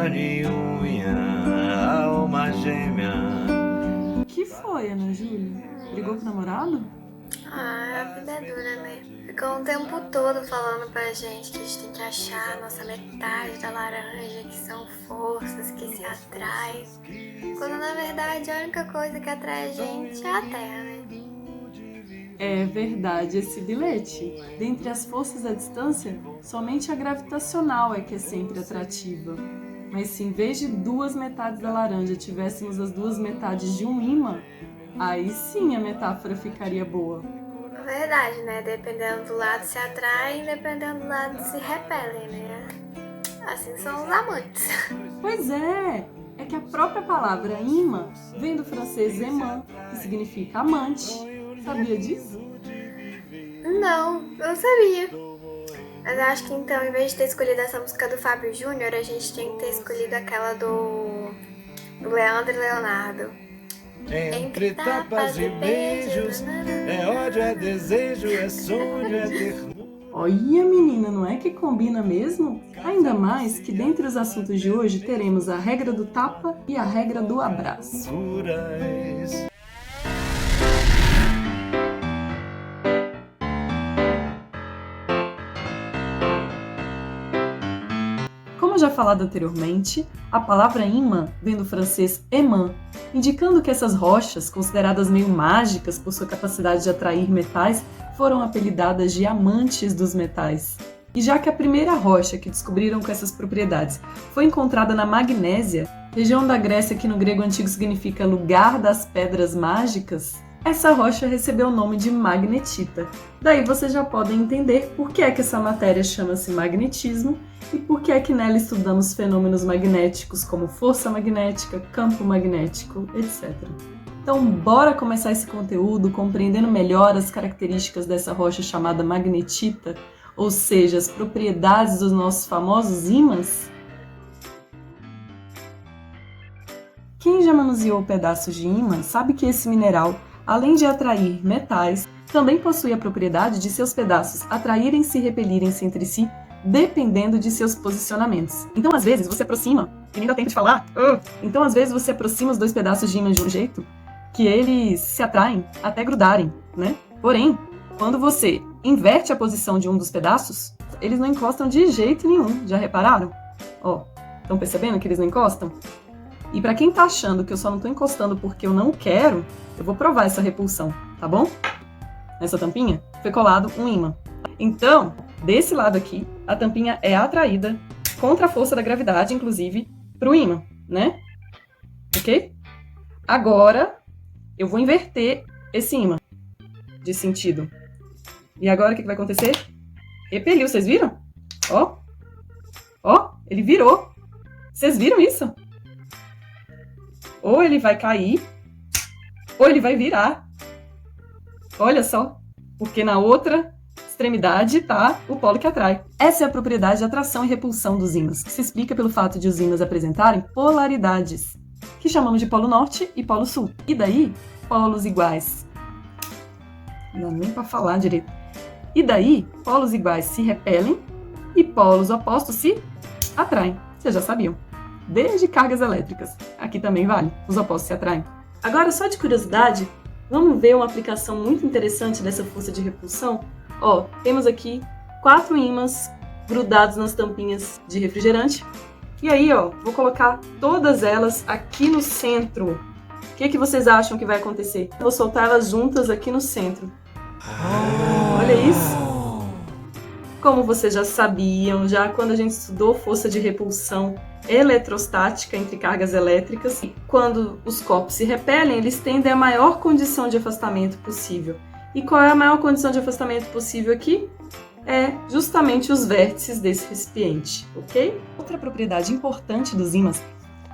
de unha, alma gêmea. Que foi, Ana Júlia? Brigou com o namorado? A vida é dura, né? Ficou um tempo todo falando pra gente que a gente tem que achar a nossa metade da laranja, que são forças que se atraem. Quando na verdade a única coisa que atrai a gente é a terra, né? É verdade esse bilhete. Dentre as forças da distância, somente a gravitacional é que é sempre atrativa. Mas se em vez de duas metades da laranja tivéssemos as duas metades de um ímã, aí sim a metáfora ficaria boa. Verdade, né? Dependendo do lado se atraem, dependendo do lado se repelem, né? Assim são os amantes. Pois é que a própria palavra imã vem do francês aimant, que significa amante. Sabia disso? Não sabia. Mas eu acho que então, em vez de ter escolhido essa música do Fábio Júnior, a gente tem que ter escolhido aquela do Leandro e Leonardo. Entre tapas e beijos, é ódio, é desejo, é sonho, é ternura. Olha, menina, não é que combina mesmo? Ainda mais que dentre os assuntos de hoje teremos a regra do tapa e a regra do abraço. Como já falado anteriormente, a palavra imã vem do francês aimant, indicando que essas rochas, consideradas meio mágicas por sua capacidade de atrair metais, foram apelidadas de amantes dos metais. E já que a primeira rocha que descobriram com essas propriedades foi encontrada na Magnésia, região da Grécia que no grego antigo significa lugar das pedras mágicas, essa rocha recebeu o nome de magnetita. Daí vocês já podem entender por que é que essa matéria chama-se magnetismo e por que é que nela estudamos fenômenos magnéticos como força magnética, campo magnético, etc. Então, bora começar esse conteúdo compreendendo melhor as características dessa rocha chamada magnetita, ou seja, as propriedades dos nossos famosos ímãs? Quem já manuseou pedaços de ímã sabe que esse mineral, além de atrair metais, também possui a propriedade de seus pedaços atraírem-se e repelirem-se entre si, dependendo de seus posicionamentos. Então, às vezes, você aproxima, e nem dá tempo de falar, então, às vezes, você aproxima os dois pedaços de ímã de um jeito que eles se atraem até grudarem, né? Porém, quando você inverte a posição de um dos pedaços, eles não encostam de jeito nenhum. Já repararam? Estão percebendo que eles não encostam? E para quem tá achando que eu só não tô encostando porque eu não quero, eu vou provar essa repulsão, tá bom? Nessa tampinha foi colado um ímã. Então, desse lado aqui, a tampinha é atraída contra a força da gravidade, inclusive, pro ímã, né? Ok? Agora, eu vou inverter esse ímã de sentido. E agora o que vai acontecer? Repeliu, vocês viram? Ele virou. Vocês viram isso? Ou ele vai cair, ou ele vai virar. Olha só, porque na outra extremidade está o polo que atrai. Essa é a propriedade de atração e repulsão dos ímãs, que se explica pelo fato de os ímãs apresentarem polaridades, que chamamos de polo norte e polo sul. E daí, polos iguais. Não dá nem para falar direito. E daí, polos iguais se repelem e polos opostos se atraem. Vocês já sabiam. Desde cargas elétricas. Aqui também vale. Os opostos se atraem. Agora, só de curiosidade, vamos ver uma aplicação muito interessante dessa força de repulsão? Temos aqui 4 ímãs grudados nas tampinhas de refrigerante. E aí, vou colocar todas elas aqui no centro. O que vocês acham que vai acontecer? Eu vou soltar elas juntas aqui no centro. Olha isso! Como vocês já sabiam, já quando a gente estudou força de repulsão eletrostática entre cargas elétricas, quando os corpos se repelem, eles tendem à maior condição de afastamento possível. E qual é a maior condição de afastamento possível aqui? É justamente os vértices desse recipiente, ok? Outra propriedade importante dos ímãs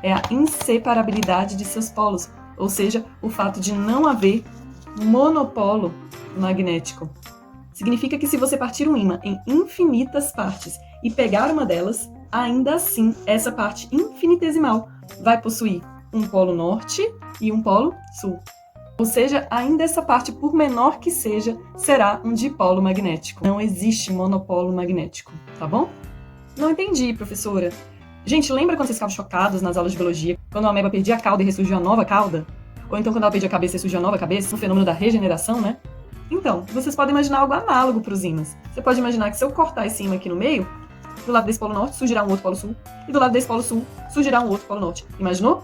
é a inseparabilidade de seus polos, ou seja, o fato de não haver monopolo magnético. Significa que se você partir um ímã em infinitas partes e pegar uma delas, ainda assim, essa parte infinitesimal vai possuir um polo norte e um polo sul. Ou seja, ainda essa parte, por menor que seja, será um dipolo magnético. Não existe monopolo magnético, tá bom? Não entendi, professora. Gente, lembra quando vocês ficavam chocados nas aulas de biologia, quando a ameba perdia a cauda e ressurgia uma nova cauda? Ou então quando ela perdia a cabeça e ressurgia uma nova cabeça, no fenômeno da regeneração, né? Então, vocês podem imaginar algo análogo para os ímãs. Você pode imaginar que se eu cortar esse ímã aqui no meio, do lado desse polo norte surgirá um outro polo sul, e do lado desse polo sul surgirá um outro polo norte. Imaginou?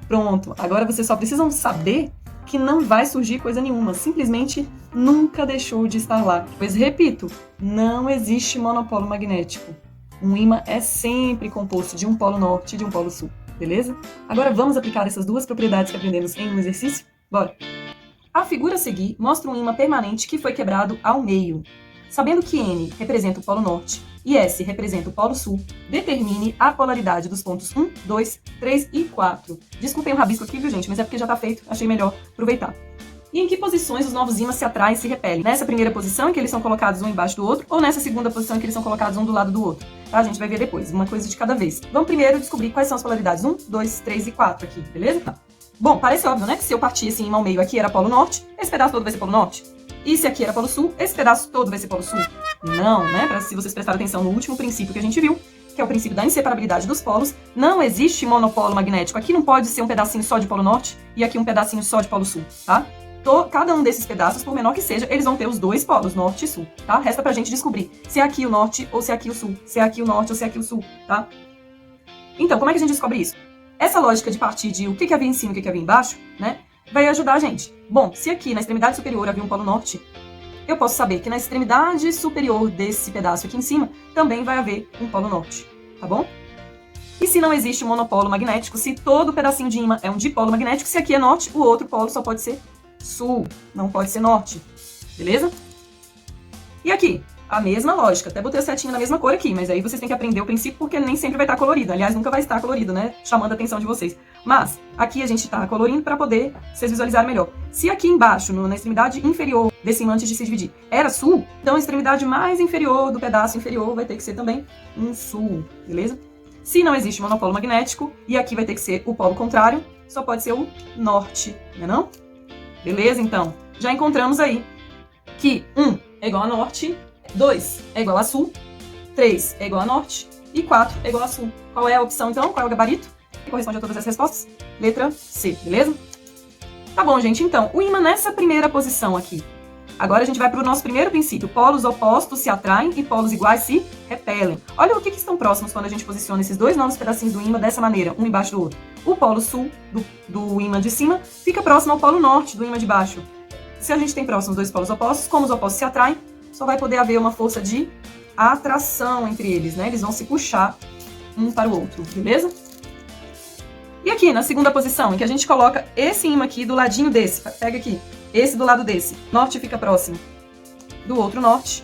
Pronto, agora vocês só precisam saber que não vai surgir coisa nenhuma, simplesmente nunca deixou de estar lá. Pois, repito, não existe monopolo magnético. Um ímã é sempre composto de um polo norte e de um polo sul, beleza? Agora vamos aplicar essas duas propriedades que aprendemos em um exercício? Bora! A figura a seguir mostra um ímã permanente que foi quebrado ao meio. Sabendo que N representa o polo norte e S representa o polo sul, determine a polaridade dos pontos 1, 2, 3 e 4. Desculpem o rabisco aqui, viu, gente? Mas é porque já tá feito, achei melhor aproveitar. E em que posições os novos ímãs se atraem e se repelem? Nessa primeira posição, em que eles são colocados um embaixo do outro, ou nessa segunda posição, em que eles são colocados um do lado do outro? Tá? A gente vai ver depois, uma coisa de cada vez. Vamos primeiro descobrir quais são as polaridades 1, 2, 3 e 4 aqui, beleza? Tá. Bom, parece óbvio, né? Que se eu partir esse ímã ao meio aqui era polo norte, esse pedaço todo vai ser polo norte. E se aqui era polo sul, esse pedaço todo vai ser polo sul? Não, né? Se vocês prestarem atenção no último princípio que a gente viu, que é o princípio da inseparabilidade dos polos, não existe monopolo magnético. Aqui não pode ser um pedacinho só de polo norte e aqui um pedacinho só de polo sul, tá? Cada um desses pedaços, por menor que seja, eles vão ter os dois polos, norte e sul, tá? Resta pra gente descobrir se é aqui o norte ou se é aqui o sul, se é aqui o norte ou se é aqui o sul, tá? Então, como é que a gente descobre isso? Essa lógica de partir de o que havia em cima e o que havia embaixo, né, vai ajudar a gente. Bom, se aqui na extremidade superior havia um polo norte, eu posso saber que na extremidade superior desse pedaço aqui em cima também vai haver um polo norte, tá bom? E se não existe monopolo magnético, se todo pedacinho de ímã é um dipolo magnético, se aqui é norte, o outro polo só pode ser sul, não pode ser norte, beleza? E aqui, a mesma lógica, até botei a setinha na mesma cor aqui, mas aí vocês têm que aprender o princípio porque nem sempre vai estar colorido, aliás, nunca vai estar colorido, né, chamando a atenção de vocês. Mas, aqui a gente está colorindo para poder vocês visualizarem melhor. Se aqui embaixo, na extremidade inferior desse ímã antes de se dividir, era sul, então a extremidade mais inferior do pedaço inferior vai ter que ser também um sul, beleza? Se não existe monopolo magnético, e aqui vai ter que ser o polo contrário, só pode ser o norte, não é não? Beleza, então? Já encontramos aí que 1 é igual a norte, 2 é igual a sul, 3 é igual a norte e 4 é igual a sul. Qual é a opção, então? Qual é o gabarito que corresponde a todas essas respostas? Letra C, beleza? Tá bom, gente. Então, o ímã nessa primeira posição aqui. Agora a gente vai para o nosso primeiro princípio. Polos opostos se atraem e polos iguais se repelem. Olha o que estão próximos quando a gente posiciona esses dois novos pedacinhos do ímã dessa maneira, um embaixo do outro. O polo sul do ímã de cima fica próximo ao polo norte do ímã de baixo. Se a gente tem próximos dois polos opostos, como os opostos se atraem, só vai poder haver uma força de atração entre eles, né? Eles vão se puxar um para o outro, beleza? E aqui, na segunda posição, em que a gente coloca esse ímã aqui do ladinho desse, pega aqui, esse do lado desse. Norte fica próximo do outro norte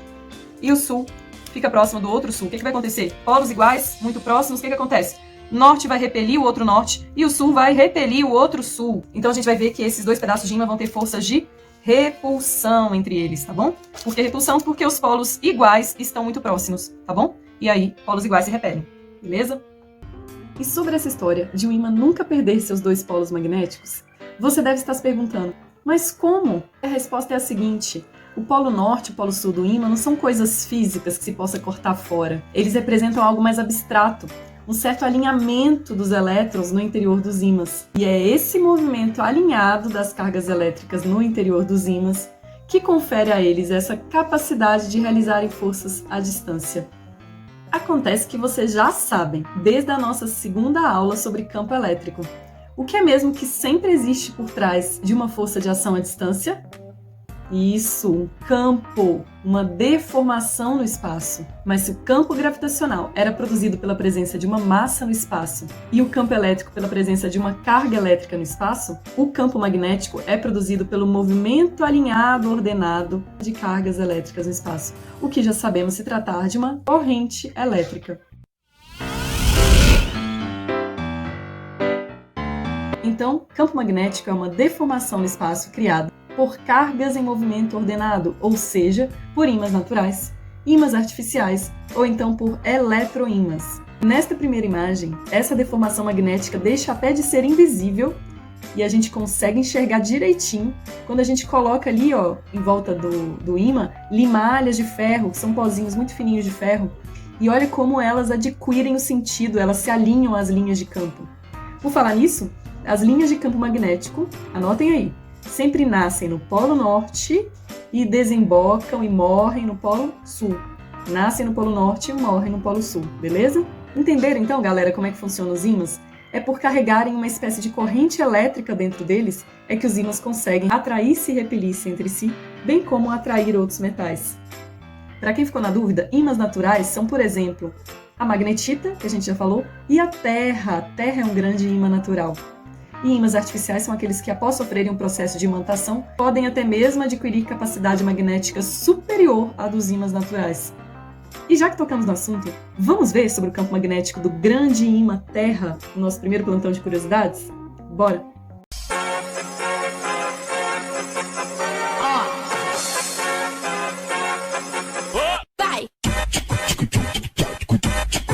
e o sul fica próximo do outro sul. O que vai acontecer? Polos iguais, muito próximos, o que acontece? Norte vai repelir o outro norte e o sul vai repelir o outro sul. Então a gente vai ver que esses dois pedaços de ímã vão ter forças de repulsão entre eles, tá bom? Por que repulsão? Porque os polos iguais estão muito próximos, tá bom? E aí, polos iguais se repelem, beleza? E sobre essa história de um ímã nunca perder seus dois polos magnéticos, você deve estar se perguntando, mas como? A resposta é a seguinte: o polo norte e o polo sul do ímã não são coisas físicas que se possa cortar fora. Eles representam algo mais abstrato, um certo alinhamento dos elétrons no interior dos ímãs. E é esse movimento alinhado das cargas elétricas no interior dos ímãs que confere a eles essa capacidade de realizarem forças à distância. Acontece que vocês já sabem, desde a nossa segunda aula sobre campo elétrico, o que é mesmo que sempre existe por trás de uma força de ação à distância? Isso, um campo, uma deformação no espaço. Mas se o campo gravitacional era produzido pela presença de uma massa no espaço e o campo elétrico pela presença de uma carga elétrica no espaço, o campo magnético é produzido pelo movimento alinhado, ordenado de cargas elétricas no espaço, o que já sabemos se tratar de uma corrente elétrica. Então, campo magnético é uma deformação no espaço criada por cargas em movimento ordenado, ou seja, por ímãs naturais, ímãs artificiais ou então por eletroímãs. Nesta primeira imagem, essa deformação magnética deixa até de ser invisível e a gente consegue enxergar direitinho quando a gente coloca ali, ó, em volta do ímã, limalhas de ferro, que são pozinhos muito fininhos de ferro, E olha como elas adquirem o sentido, elas se alinham às linhas de campo. Por falar nisso, as linhas de campo magnético, anotem aí, sempre nascem no Polo Norte e desembocam e morrem no Polo Sul. Nascem no Polo Norte e morrem no Polo Sul, beleza? Entenderam então, galera, como é que funcionam os ímãs? É por carregarem uma espécie de corrente elétrica dentro deles é que os ímãs conseguem atrair-se e repelir-se entre si, bem como atrair outros metais. Para quem ficou na dúvida, ímãs naturais são, por exemplo, a magnetita, que a gente já falou, e a Terra. A Terra é um grande ímã natural. E ímãs artificiais são aqueles que, após sofrerem um processo de imantação, podem até mesmo adquirir capacidade magnética superior à dos ímãs naturais. E já que tocamos no assunto, vamos ver sobre o campo magnético do grande ímã Terra no nosso primeiro plantão de curiosidades? Bora!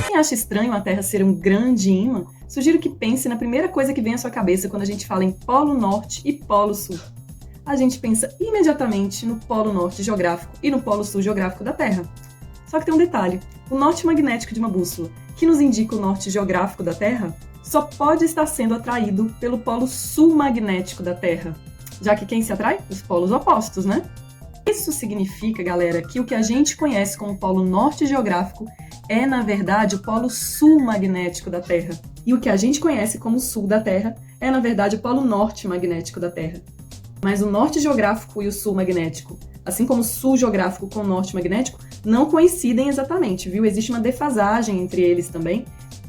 Quem acha estranho a Terra ser um grande ímã, sugiro que pense na primeira coisa que vem à sua cabeça quando a gente fala em Polo Norte e Polo Sul. A gente pensa imediatamente no Polo Norte geográfico e no Polo Sul geográfico da Terra. Só que tem um detalhe, o norte magnético de uma bússola, que nos indica o norte geográfico da Terra, só pode estar sendo atraído pelo polo sul magnético da Terra, já que quem se atrai? Os polos opostos, né? Isso significa, galera, que o que a gente conhece como polo norte geográfico é, na verdade, o polo sul magnético da Terra. E o que a gente conhece como sul da Terra é, na verdade, o polo norte magnético da Terra. Mas o norte geográfico e o sul magnético, assim como o sul geográfico com o norte magnético, não coincidem exatamente, viu? Existe uma defasagem entre eles também,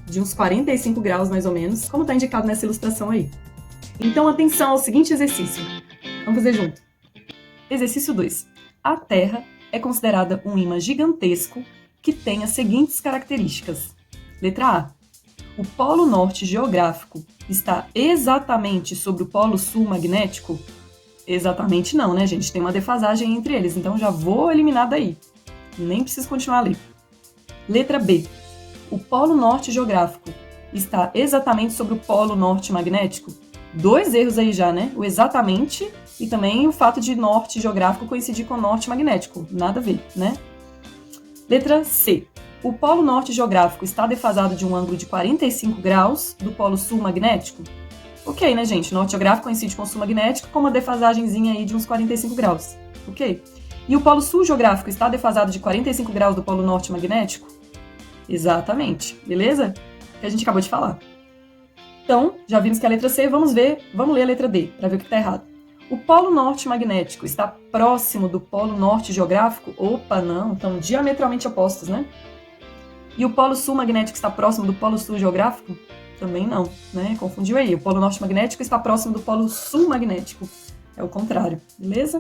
de uns 45 graus mais ou menos, como está indicado nessa ilustração aí. Então, atenção ao seguinte exercício. Vamos fazer junto. Exercício 2. A Terra é considerada um ímã gigantesco que tem as seguintes características. Letra A. O polo norte geográfico está exatamente sobre o polo sul magnético? Exatamente não, né, gente? Tem uma defasagem entre eles, então já vou eliminar daí. Nem preciso continuar a ler. Letra B. O polo norte geográfico está exatamente sobre o polo norte magnético? 2 erros aí já, né? O exatamente e também o fato de norte geográfico coincidir com norte magnético. Nada a ver, né? Letra C. O polo norte geográfico está defasado de um ângulo de 45 graus do polo sul magnético? Ok, né, gente? O norte geográfico coincide com o sul magnético com uma defasagenzinha aí de uns 45 graus. Ok? E o polo sul geográfico está defasado de 45 graus do polo norte magnético? Exatamente. Beleza? Que a gente acabou de falar. Então, já vimos que a letra C, vamos ler a letra D, para ver o que está errado. O polo norte magnético está próximo do polo norte geográfico? Opa, não, estão diametralmente opostos, né? E o polo sul magnético está próximo do polo sul geográfico? Também não, né? Confundiu aí. O polo norte magnético está próximo do polo sul magnético. É o contrário, beleza?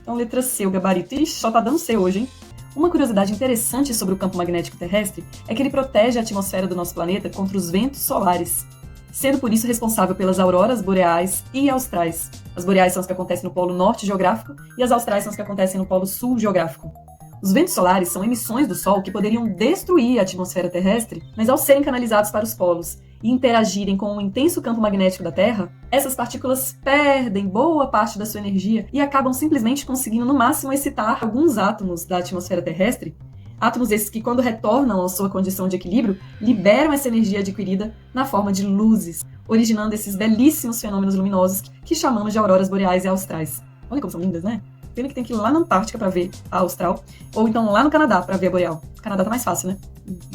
Então, letra C, o gabarito. Ixi, só tá dando C hoje, hein? Uma curiosidade interessante sobre o campo magnético terrestre é que ele protege a atmosfera do nosso planeta contra os ventos solares, sendo por isso responsável pelas auroras boreais e austrais. As boreais são as que acontecem no polo norte geográfico e as austrais são as que acontecem no polo sul geográfico. Os ventos solares são emissões do Sol que poderiam destruir a atmosfera terrestre, mas ao serem canalizados para os polos e interagirem com o intenso campo magnético da Terra, essas partículas perdem boa parte da sua energia e acabam simplesmente conseguindo no máximo excitar alguns átomos da atmosfera terrestre. Átomos esses que, quando retornam à sua condição de equilíbrio, liberam essa energia adquirida na forma de luzes, originando esses belíssimos fenômenos luminosos que chamamos de auroras boreais e austrais. Olha como são lindas, né? Pena que tem que ir lá na Antártica para ver a austral, ou então lá no Canadá para ver a boreal. O Canadá tá mais fácil, né?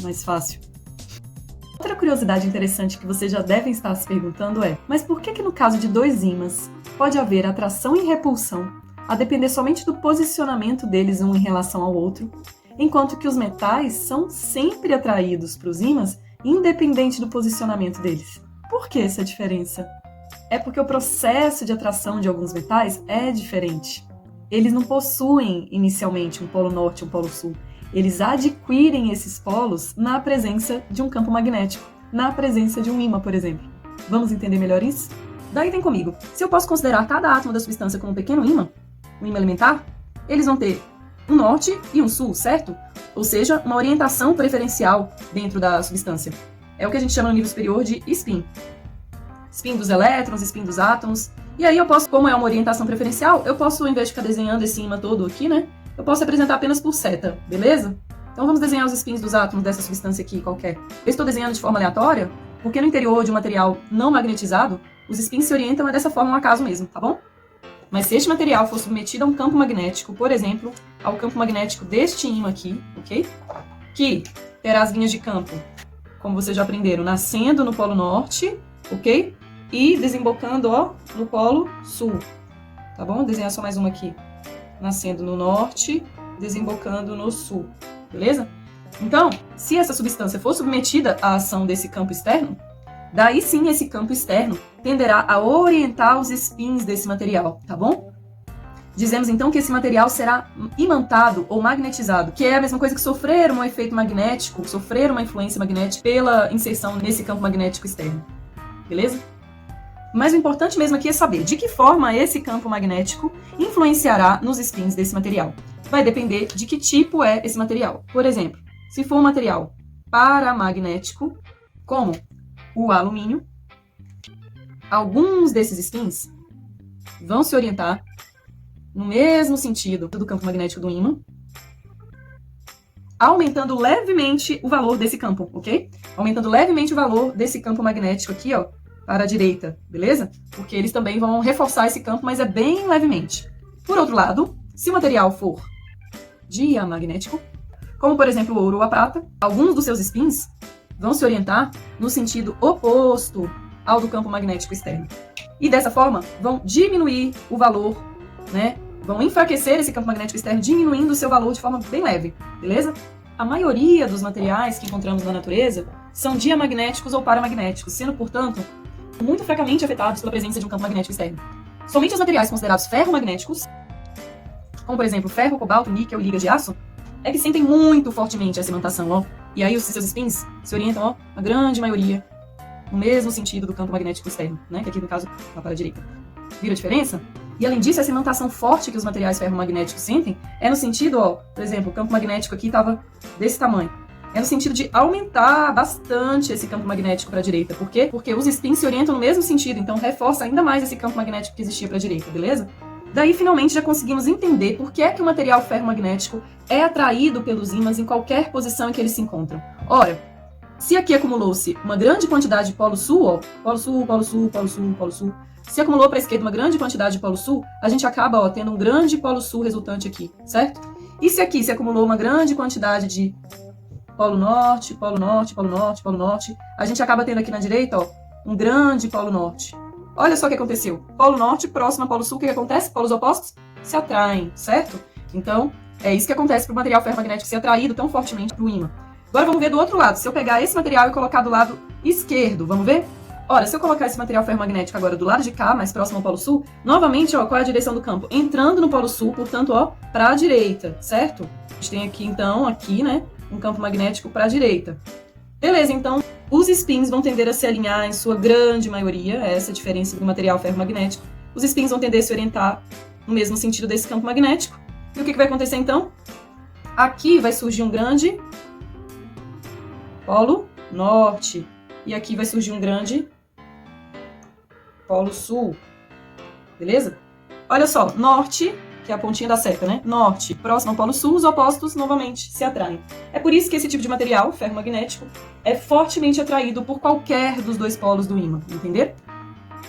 Mais fácil. Outra curiosidade interessante que vocês já devem estar se perguntando é: mas por que no caso de 2 ímãs pode haver atração e repulsão, a depender somente do posicionamento deles um em relação ao outro, enquanto que os metais são sempre atraídos para os ímãs, independente do posicionamento deles? Por que essa diferença? É porque o processo de atração de alguns metais é diferente. Eles não possuem inicialmente um polo norte e um polo sul. Eles adquirem esses polos na presença de um campo magnético, na presença de um ímã, por exemplo. Vamos entender melhor isso? Daí vem comigo. Se eu posso considerar cada átomo da substância como um pequeno ímã, um ímã elementar, eles vão ter um norte e um sul, certo? Ou seja, uma orientação preferencial dentro da substância. É o que a gente chama no nível superior de spin. Spin dos elétrons, spin dos átomos. E aí eu posso, como é uma orientação preferencial, eu posso, ao invés de ficar desenhando esse ímã todo aqui, né? Eu posso representar apenas por seta, beleza? Então vamos desenhar os spins dos átomos dessa substância aqui qualquer. Eu estou desenhando de forma aleatória, porque no interior de um material não magnetizado, os spins se orientam dessa forma, um acaso mesmo, tá bom? Mas se este material for submetido a um campo magnético, por exemplo, ao campo magnético deste ímã aqui, ok? Que terá as linhas de campo, como vocês já aprenderam, nascendo no polo norte, ok? E desembocando, ó, no polo sul, tá bom? Vou desenhar só mais uma aqui. Nascendo no norte, desembocando no sul, beleza? Então, se essa substância for submetida à ação desse campo externo, daí sim esse campo externo tenderá a orientar os spins desse material, tá bom? Dizemos então que esse material será imantado ou magnetizado, que é a mesma coisa que sofrer um efeito magnético, sofrer uma influência magnética pela inserção nesse campo magnético externo, beleza? Mas o importante mesmo aqui é saber de que forma esse campo magnético influenciará nos spins desse material. Vai depender de que tipo é esse material. Por exemplo, se for um material paramagnético, como o alumínio, alguns desses spins vão se orientar no mesmo sentido do campo magnético do ímã, aumentando levemente o valor desse campo, ok? Aumentando levemente o valor desse campo magnético aqui, ó, para a direita, beleza? Porque eles também vão reforçar esse campo, mas é bem levemente. Por outro lado, se o material for diamagnético, como por exemplo o ouro ou a prata, alguns dos seus spins vão se orientar no sentido oposto ao do campo magnético externo. E dessa forma, vão diminuir o valor, né? Vão enfraquecer esse campo magnético externo, diminuindo o seu valor de forma bem leve, beleza? A maioria dos materiais que encontramos na natureza são diamagnéticos ou paramagnéticos, sendo, portanto, muito fracamente afetados pela presença de um campo magnético externo. Somente os materiais considerados ferromagnéticos, como por exemplo ferro, cobalto, níquel e liga de aço, é que sentem muito fortemente essa imantação, ó. E aí os seus spins se orientam, ó, a grande maioria, no mesmo sentido do campo magnético externo, né? Que aqui no caso tá para a direita. Viram a diferença? E além disso, essa imantação forte que os materiais ferromagnéticos sentem é no sentido, ó, por exemplo, o campo magnético aqui estava desse tamanho. É no sentido de aumentar bastante esse campo magnético para a direita. Por quê? Porque os spins se orientam no mesmo sentido, então reforça ainda mais esse campo magnético que existia para a direita, beleza? Daí, finalmente, já conseguimos entender por que é que o material ferromagnético é atraído pelos ímãs em qualquer posição em que eles se encontram. Ora, se aqui acumulou-se uma grande quantidade de polo sul, ó, polo sul, polo sul, polo sul, polo sul, se acumulou para a esquerda uma grande quantidade de polo sul, a gente acaba, ó, tendo um grande polo sul resultante aqui, certo? E se aqui se acumulou uma grande quantidade de polo norte, polo norte, polo norte, polo norte, a gente acaba tendo aqui na direita, ó, um grande polo norte. Olha só o que aconteceu. Polo norte próximo a polo sul, o que acontece? Polos opostos se atraem, certo? Então, é isso que acontece para o material ferromagnético ser atraído tão fortemente para o ímã. Agora vamos ver do outro lado. Se eu pegar esse material e colocar do lado esquerdo, vamos ver? Ora, se eu colocar esse material ferromagnético agora do lado de cá, mais próximo ao polo sul, novamente, ó, qual é a direção do campo? Entrando no polo sul, portanto, ó, para a direita, certo? A gente tem aqui, então, aqui, né, um campo magnético para a direita. Beleza, então, os spins vão tender a se alinhar em sua grande maioria, essa é a diferença do material ferromagnético. Os spins vão tender a se orientar no mesmo sentido desse campo magnético. E o que vai acontecer, então? Aqui vai surgir um grande polo norte. E aqui vai surgir um grande polo sul. Beleza? Olha só, norte, que é a pontinha da seta, né? Norte, próximo ao polo sul, os opostos novamente se atraem. É por isso que esse tipo de material, ferromagnético, é fortemente atraído por qualquer dos dois polos do ímã, entender?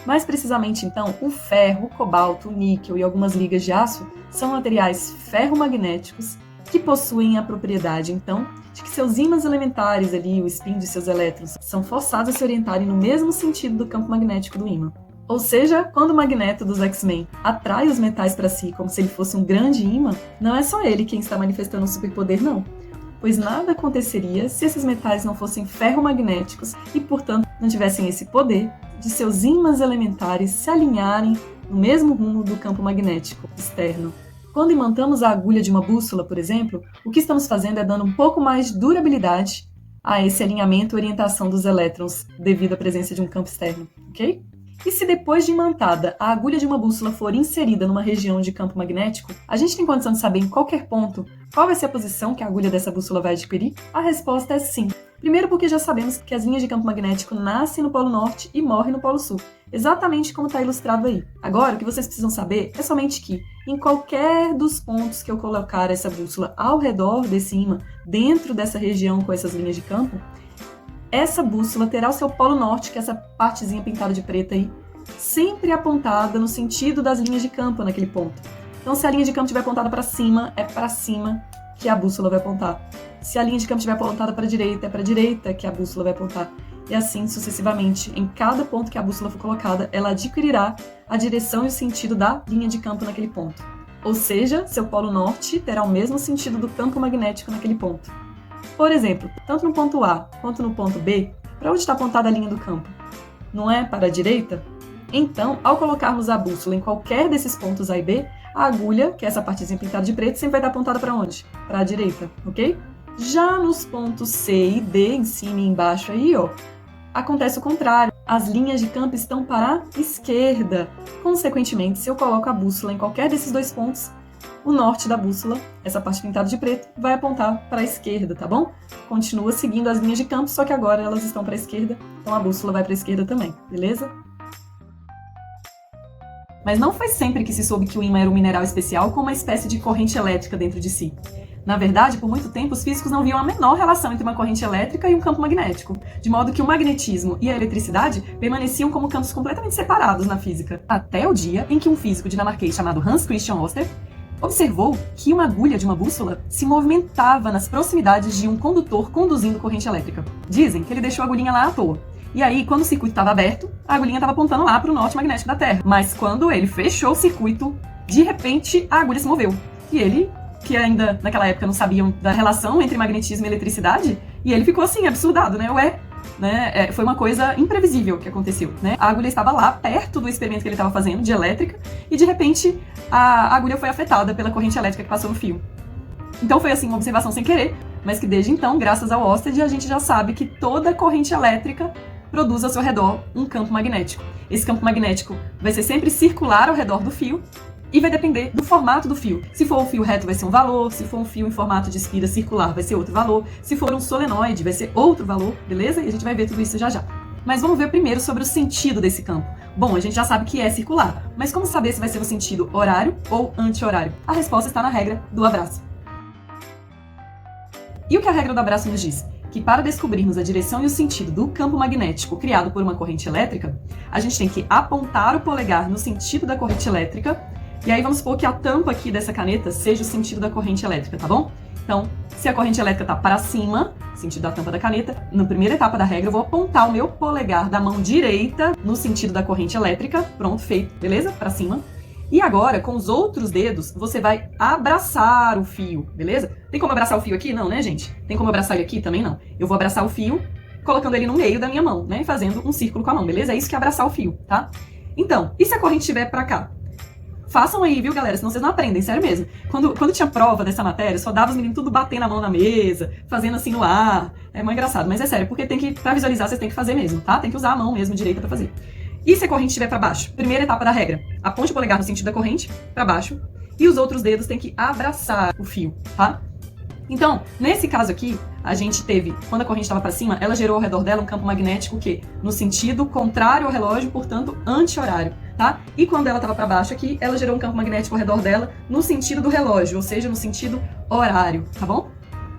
Mais precisamente, então, o ferro, o cobalto, o níquel e algumas ligas de aço são materiais ferromagnéticos que possuem a propriedade, então, de que seus ímãs elementares ali, o spin de seus elétrons, são forçados a se orientarem no mesmo sentido do campo magnético do ímã. Ou seja, quando o Magneto dos X-Men atrai os metais para si como se ele fosse um grande ímã, não é só ele quem está manifestando um superpoder, não. Pois nada aconteceria se esses metais não fossem ferromagnéticos e, portanto, não tivessem esse poder de seus ímãs elementares se alinharem no mesmo rumo do campo magnético externo. Quando imantamos a agulha de uma bússola, por exemplo, o que estamos fazendo é dando um pouco mais de durabilidade a esse alinhamento e orientação dos elétrons devido à presença de um campo externo, ok? E se depois de imantada a agulha de uma bússola for inserida numa região de campo magnético, a gente tem condição de saber em qualquer ponto qual vai ser a posição que a agulha dessa bússola vai adquirir? A resposta é sim. Primeiro porque já sabemos que as linhas de campo magnético nascem no polo norte e morrem no polo sul. exatamente como está ilustrado aí. Agora, o que vocês precisam saber é somente que, em qualquer dos pontos que eu colocar essa bússola ao redor desse ímã, dentro dessa região com essas linhas de campo, essa bússola terá o seu polo norte, que é essa partezinha pintada de preto aí, sempre apontada no sentido das linhas de campo naquele ponto. Então, se a linha de campo estiver apontada para cima, é para cima que a bússola vai apontar. Se a linha de campo estiver apontada para a direita, é para a direita que a bússola vai apontar. E assim sucessivamente. Em cada ponto que a bússola for colocada, ela adquirirá a direção e o sentido da linha de campo naquele ponto. Ou seja, seu polo norte terá o mesmo sentido do campo magnético naquele ponto. Por exemplo, tanto no ponto A quanto no ponto B, para onde está apontada a linha do campo? Não é para a direita? Então, ao colocarmos a bússola em qualquer desses pontos A e B, a agulha, que é essa partezinha pintada de preto, sempre vai estar apontada para onde? Para a direita, ok? Já nos pontos C e D, em cima e embaixo aí, ó, acontece o contrário. As linhas de campo estão para a esquerda. Consequentemente, se eu coloco a bússola em qualquer desses dois pontos, o norte da bússola, essa parte pintada de preto, vai apontar para a esquerda, tá bom? Continua seguindo as linhas de campo, só que agora elas estão para a esquerda, então a bússola vai para a esquerda também, beleza? Mas não foi sempre que se soube que o ímã era um mineral especial com uma espécie de corrente elétrica dentro de si. Na verdade, por muito tempo, os físicos não viam a menor relação entre uma corrente elétrica e um campo magnético, de modo que o magnetismo e a eletricidade permaneciam como campos completamente separados na física, até o dia em que um físico dinamarquês chamado Hans Christian Ørsted observou que uma agulha de uma bússola se movimentava nas proximidades de um condutor conduzindo corrente elétrica. Dizem que ele deixou a agulhinha lá à toa. E aí, quando o circuito estava aberto, a agulhinha estava apontando lá para o norte magnético da Terra. Mas quando ele fechou o circuito, de repente a agulha se moveu. E ele, que ainda naquela época não sabiam da relação entre magnetismo e eletricidade, e ele ficou assim, absurdado, né? Ué, né? Foi uma coisa imprevisível que aconteceu, né? A agulha estava lá, perto do experimento que ele estava fazendo, de elétrica, e de repente a agulha foi afetada pela corrente elétrica que passou no fio. Então foi assim, uma observação sem querer, mas que desde então, graças ao Ørsted, a gente já sabe que toda corrente elétrica produz ao seu redor um campo magnético. Esse campo magnético vai ser sempre circular ao redor do fio e vai depender do formato do fio. Se for um fio reto, vai ser um valor. Se for um fio em formato de espiral circular, vai ser outro valor. Se for um solenoide, vai ser outro valor, beleza? E a gente vai ver tudo isso já já. Mas vamos ver primeiro sobre o sentido desse campo. Bom, a gente já sabe que é circular, mas como saber se vai ser no sentido horário ou anti-horário? A resposta está na regra do abraço. E o que a regra do abraço nos diz? Que para descobrirmos a direção e o sentido do campo magnético criado por uma corrente elétrica, a gente tem que apontar o polegar no sentido da corrente elétrica, e aí vamos supor que a tampa aqui dessa caneta seja o sentido da corrente elétrica, tá bom? Então, se a corrente elétrica tá para cima, sentido da tampa da caneta, na primeira etapa da regra eu vou apontar o meu polegar da mão direita no sentido da corrente elétrica, pronto, feito, beleza? Para cima. E agora, com os outros dedos, você vai abraçar o fio, beleza? Tem como abraçar o fio aqui? Não, né, gente? Tem como abraçar ele aqui? Também não. Eu vou abraçar o fio, colocando ele no meio da minha mão, né? E fazendo um círculo com a mão, beleza? É isso que é abraçar o fio, tá? Então, e se a corrente estiver pra cá? Façam aí, viu, galera? Senão vocês não aprendem, sério mesmo. Quando tinha prova dessa matéria, só dava os meninos tudo batendo a mão na mesa, fazendo assim no ar. É muito engraçado, mas é sério, porque pra visualizar, vocês têm que fazer mesmo, tá? Tem que usar a mão mesmo direita pra fazer. E se a corrente estiver para baixo? Primeira etapa da regra. Aponte o polegar no sentido da corrente, para baixo, e os outros dedos têm que abraçar o fio, tá? Então, nesse caso aqui, a gente teve, quando a corrente estava para cima, ela gerou ao redor dela um campo magnético que, no sentido contrário ao relógio, portanto, anti-horário, tá? E quando ela estava para baixo aqui, ela gerou um campo magnético ao redor dela no sentido do relógio, ou seja, no sentido horário, tá bom?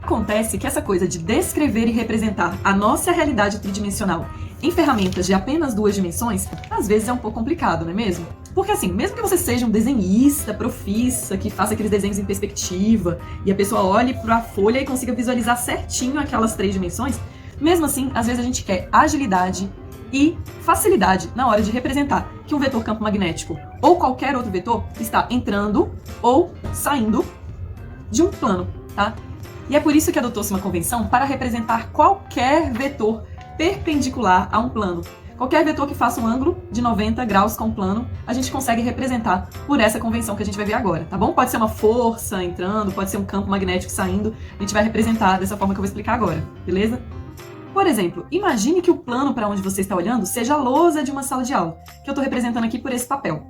Acontece que essa coisa de descrever e representar a nossa realidade tridimensional em ferramentas de apenas 2 dimensões, às vezes é um pouco complicado, não é mesmo? Porque assim, mesmo que você seja um desenhista profissa, que faça aqueles desenhos em perspectiva, e a pessoa olhe para a folha e consiga visualizar certinho aquelas 3 dimensões, mesmo assim, às vezes a gente quer agilidade e facilidade na hora de representar que um vetor campo magnético ou qualquer outro vetor está entrando ou saindo de um plano, tá? E é por isso que adotou-se uma convenção para representar qualquer vetor perpendicular a um plano. Qualquer vetor que faça um ângulo de 90 graus com o plano, a gente consegue representar por essa convenção que a gente vai ver agora, tá bom? Pode ser uma força entrando, pode ser um campo magnético saindo, a gente vai representar dessa forma que eu vou explicar agora, beleza? Por exemplo, imagine que o plano para onde você está olhando seja a lousa de uma sala de aula, que eu estou representando aqui por esse papel.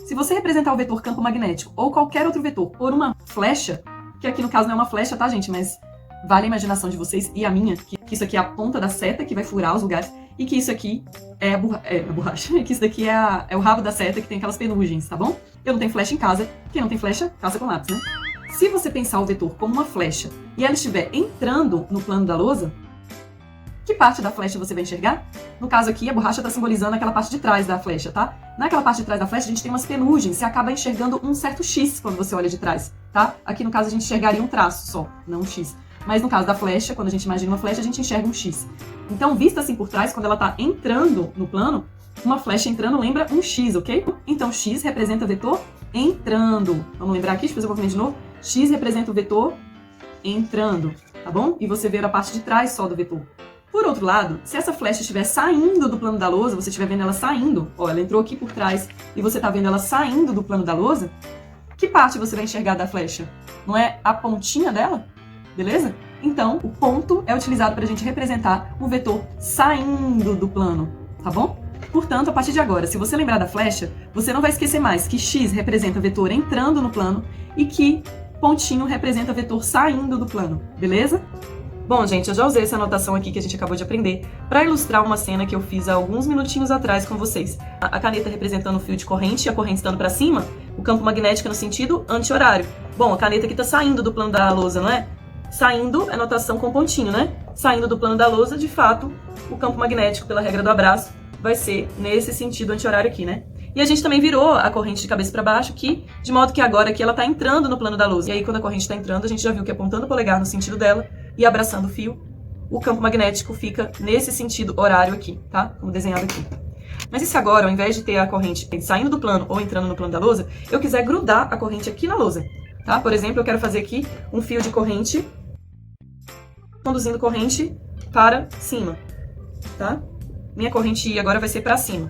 Se você representar o vetor campo magnético ou qualquer outro vetor por uma flecha, que aqui no caso não é uma flecha, tá, gente? Mas vale a imaginação de vocês e a minha, que isso aqui é a ponta da seta que vai furar os lugares. e que isso aqui é a borracha, que isso daqui é o rabo da seta que tem aquelas penugens, tá bom? Eu não tenho flecha em casa, quem não tem flecha, caça com lápis, né? Se você pensar o vetor como uma flecha e ela estiver entrando no plano da lousa, que parte da flecha você vai enxergar? No caso aqui, a borracha está simbolizando aquela parte de trás da flecha, tá? Naquela parte de trás da flecha, a gente tem umas penugens, você acaba enxergando um certo X quando você olha de trás, tá? Aqui no caso a gente enxergaria um traço só, não um X. Mas no caso da flecha, quando a gente imagina uma flecha, a gente enxerga um X. Então, vista assim por trás, quando ela está entrando no plano, uma flecha entrando lembra um X, ok? Então, X representa vetor entrando. Vamos lembrar aqui? Deixa eu fazer um pouquinho de novo. X representa o vetor entrando, tá bom? E você vê a parte de trás só do vetor. Por outro lado, se essa flecha estiver saindo do plano da lousa, você estiver vendo ela saindo, ó, ela entrou aqui por trás e você está vendo ela saindo do plano da lousa, que parte você vai enxergar da flecha? Não é a pontinha dela? Beleza? Então, o ponto é utilizado para a gente representar o vetor saindo do plano, tá bom? Portanto, a partir de agora, se você lembrar da flecha, você não vai esquecer mais que X representa vetor entrando no plano e que pontinho representa vetor saindo do plano, beleza? Bom, gente, eu já usei essa anotação aqui que a gente acabou de aprender para ilustrar uma cena que eu fiz há alguns minutinhos atrás com vocês. A caneta representando o fio de corrente e a corrente estando para cima, o campo magnético no sentido anti-horário. Bom, a caneta aqui está saindo do plano da lousa, não é? Saindo é notação com pontinho, né? Saindo do plano da lousa, de fato, o campo magnético, pela regra do abraço, vai ser nesse sentido anti-horário aqui, né? E a gente também virou a corrente de cabeça para baixo aqui, de modo que agora aqui ela está entrando no plano da lousa. E aí, quando a corrente está entrando, a gente já viu que apontando o polegar no sentido dela e abraçando o fio, o campo magnético fica nesse sentido horário aqui, tá? Como desenhado aqui. Mas e se agora, ao invés de ter a corrente saindo do plano ou entrando no plano da lousa, eu quiser grudar a corrente aqui na lousa, tá? Por exemplo, eu quero fazer aqui um fio de corrente, conduzindo corrente para cima, tá? Minha corrente I agora vai ser para cima.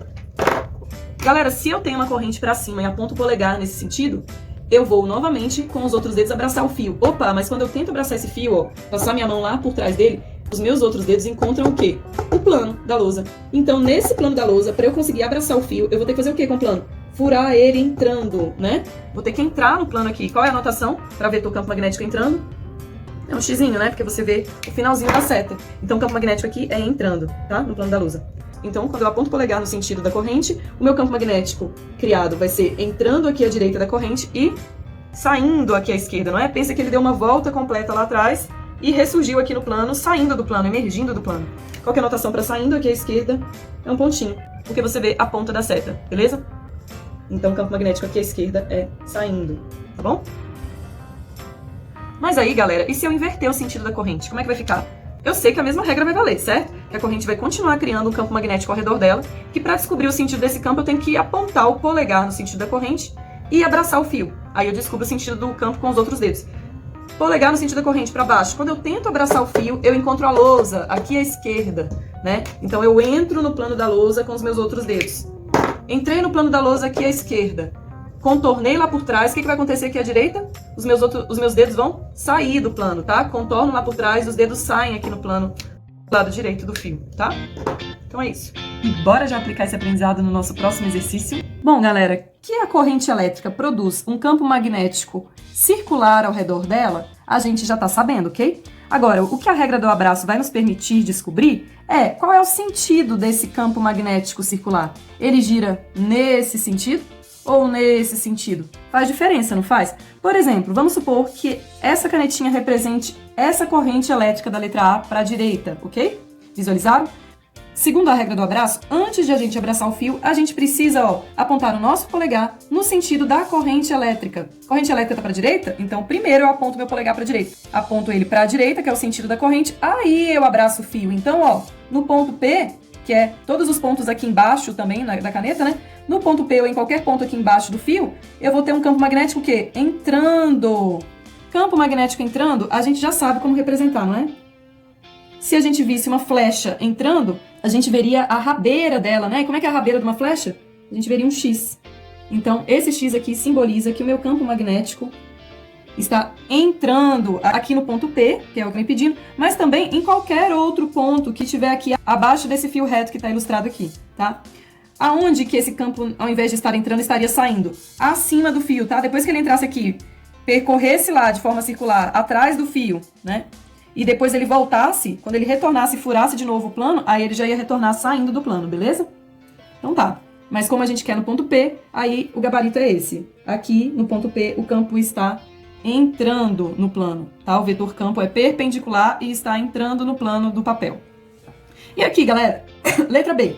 Galera, se eu tenho uma corrente para cima e aponto o polegar nesse sentido, eu vou novamente com os outros dedos abraçar o fio. Opa, mas quando eu tento abraçar esse fio, ó, passar minha mão lá por trás dele, os meus outros dedos encontram o quê? O plano da lousa. Então, nesse plano da lousa, para eu conseguir abraçar o fio, eu vou ter que fazer o quê com o plano? Furar ele entrando, né? Vou ter que entrar no plano aqui. Qual é a anotação para ver o campo magnético entrando? É um xizinho, né? Porque você vê o finalzinho da seta. Então, o campo magnético aqui é entrando, tá? No plano da lousa. Então, quando eu aponto o polegar no sentido da corrente, o meu campo magnético criado vai ser entrando aqui à direita da corrente e saindo aqui à esquerda, não é? Pensa que ele deu uma volta completa lá atrás e ressurgiu aqui no plano, saindo do plano, emergindo do plano. Qual que é a notação para saindo aqui à esquerda? É um pontinho, porque você vê a ponta da seta, beleza? Então, o campo magnético aqui à esquerda é saindo, tá bom? Mas aí, galera, e se eu inverter o sentido da corrente? Como é que vai ficar? Eu sei que a mesma regra vai valer, certo? Que a corrente vai continuar criando um campo magnético ao redor dela, que para descobrir o sentido desse campo eu tenho que apontar o polegar no sentido da corrente e abraçar o fio. Aí eu descubro o sentido do campo com os outros dedos. Polegar no sentido da corrente para baixo. Quando eu tento abraçar o fio, eu encontro a lousa aqui à esquerda, né? Então eu entro no plano da lousa com os meus outros dedos. Entrei no plano da lousa aqui à esquerda. Contornei lá por trás, o que vai acontecer aqui à direita? Os meus dedos vão sair do plano, tá? Contorno lá por trás, os dedos saem aqui no plano do lado direito do fio, tá? Então é isso. E bora já aplicar esse aprendizado no nosso próximo exercício? Bom, galera, que a corrente elétrica produz um campo magnético circular ao redor dela, a gente já tá sabendo, ok? Agora, o que a regra do abraço vai nos permitir descobrir é qual é o sentido desse campo magnético circular. Ele gira nesse sentido? Ou nesse sentido? Faz diferença, não faz? Por exemplo, vamos supor que essa canetinha represente essa corrente elétrica da letra A para a direita, ok? Visualizaram? Segundo a regra do abraço, antes de a gente abraçar o fio, a gente precisa, apontar o nosso polegar no sentido da corrente elétrica. Corrente elétrica está para a direita? Então, primeiro eu aponto meu polegar para a direita. Aponto ele para a direita, que é o sentido da corrente, aí eu abraço o fio. Então, no ponto P, que é todos os pontos aqui embaixo também da caneta, né? No ponto P ou em qualquer ponto aqui embaixo do fio, eu vou ter um campo magnético o quê? Entrando. Campo magnético entrando, a gente já sabe como representar, não é? Se a gente visse uma flecha entrando, a gente veria a rabeira dela, né? Como é que é a rabeira de uma flecha? A gente veria um X. Então, esse X aqui simboliza que o meu campo magnético está entrando aqui no ponto P, que é o que eu estou pedindo, mas também em qualquer outro ponto que tiver aqui abaixo desse fio reto que está ilustrado aqui, tá? Aonde que esse campo, ao invés de estar entrando, estaria saindo? Acima do fio, tá? Depois que ele entrasse aqui, percorresse lá de forma circular, atrás do fio, né? e depois ele voltasse, quando ele retornasse e furasse de novo o plano, aí ele já ia retornar saindo do plano, beleza? Então tá. Mas como a gente quer no ponto P, aí o gabarito é esse. Aqui, no ponto P, o campo está entrando no plano, tá? O vetor campo é perpendicular e está entrando no plano do papel. E aqui, galera, letra B.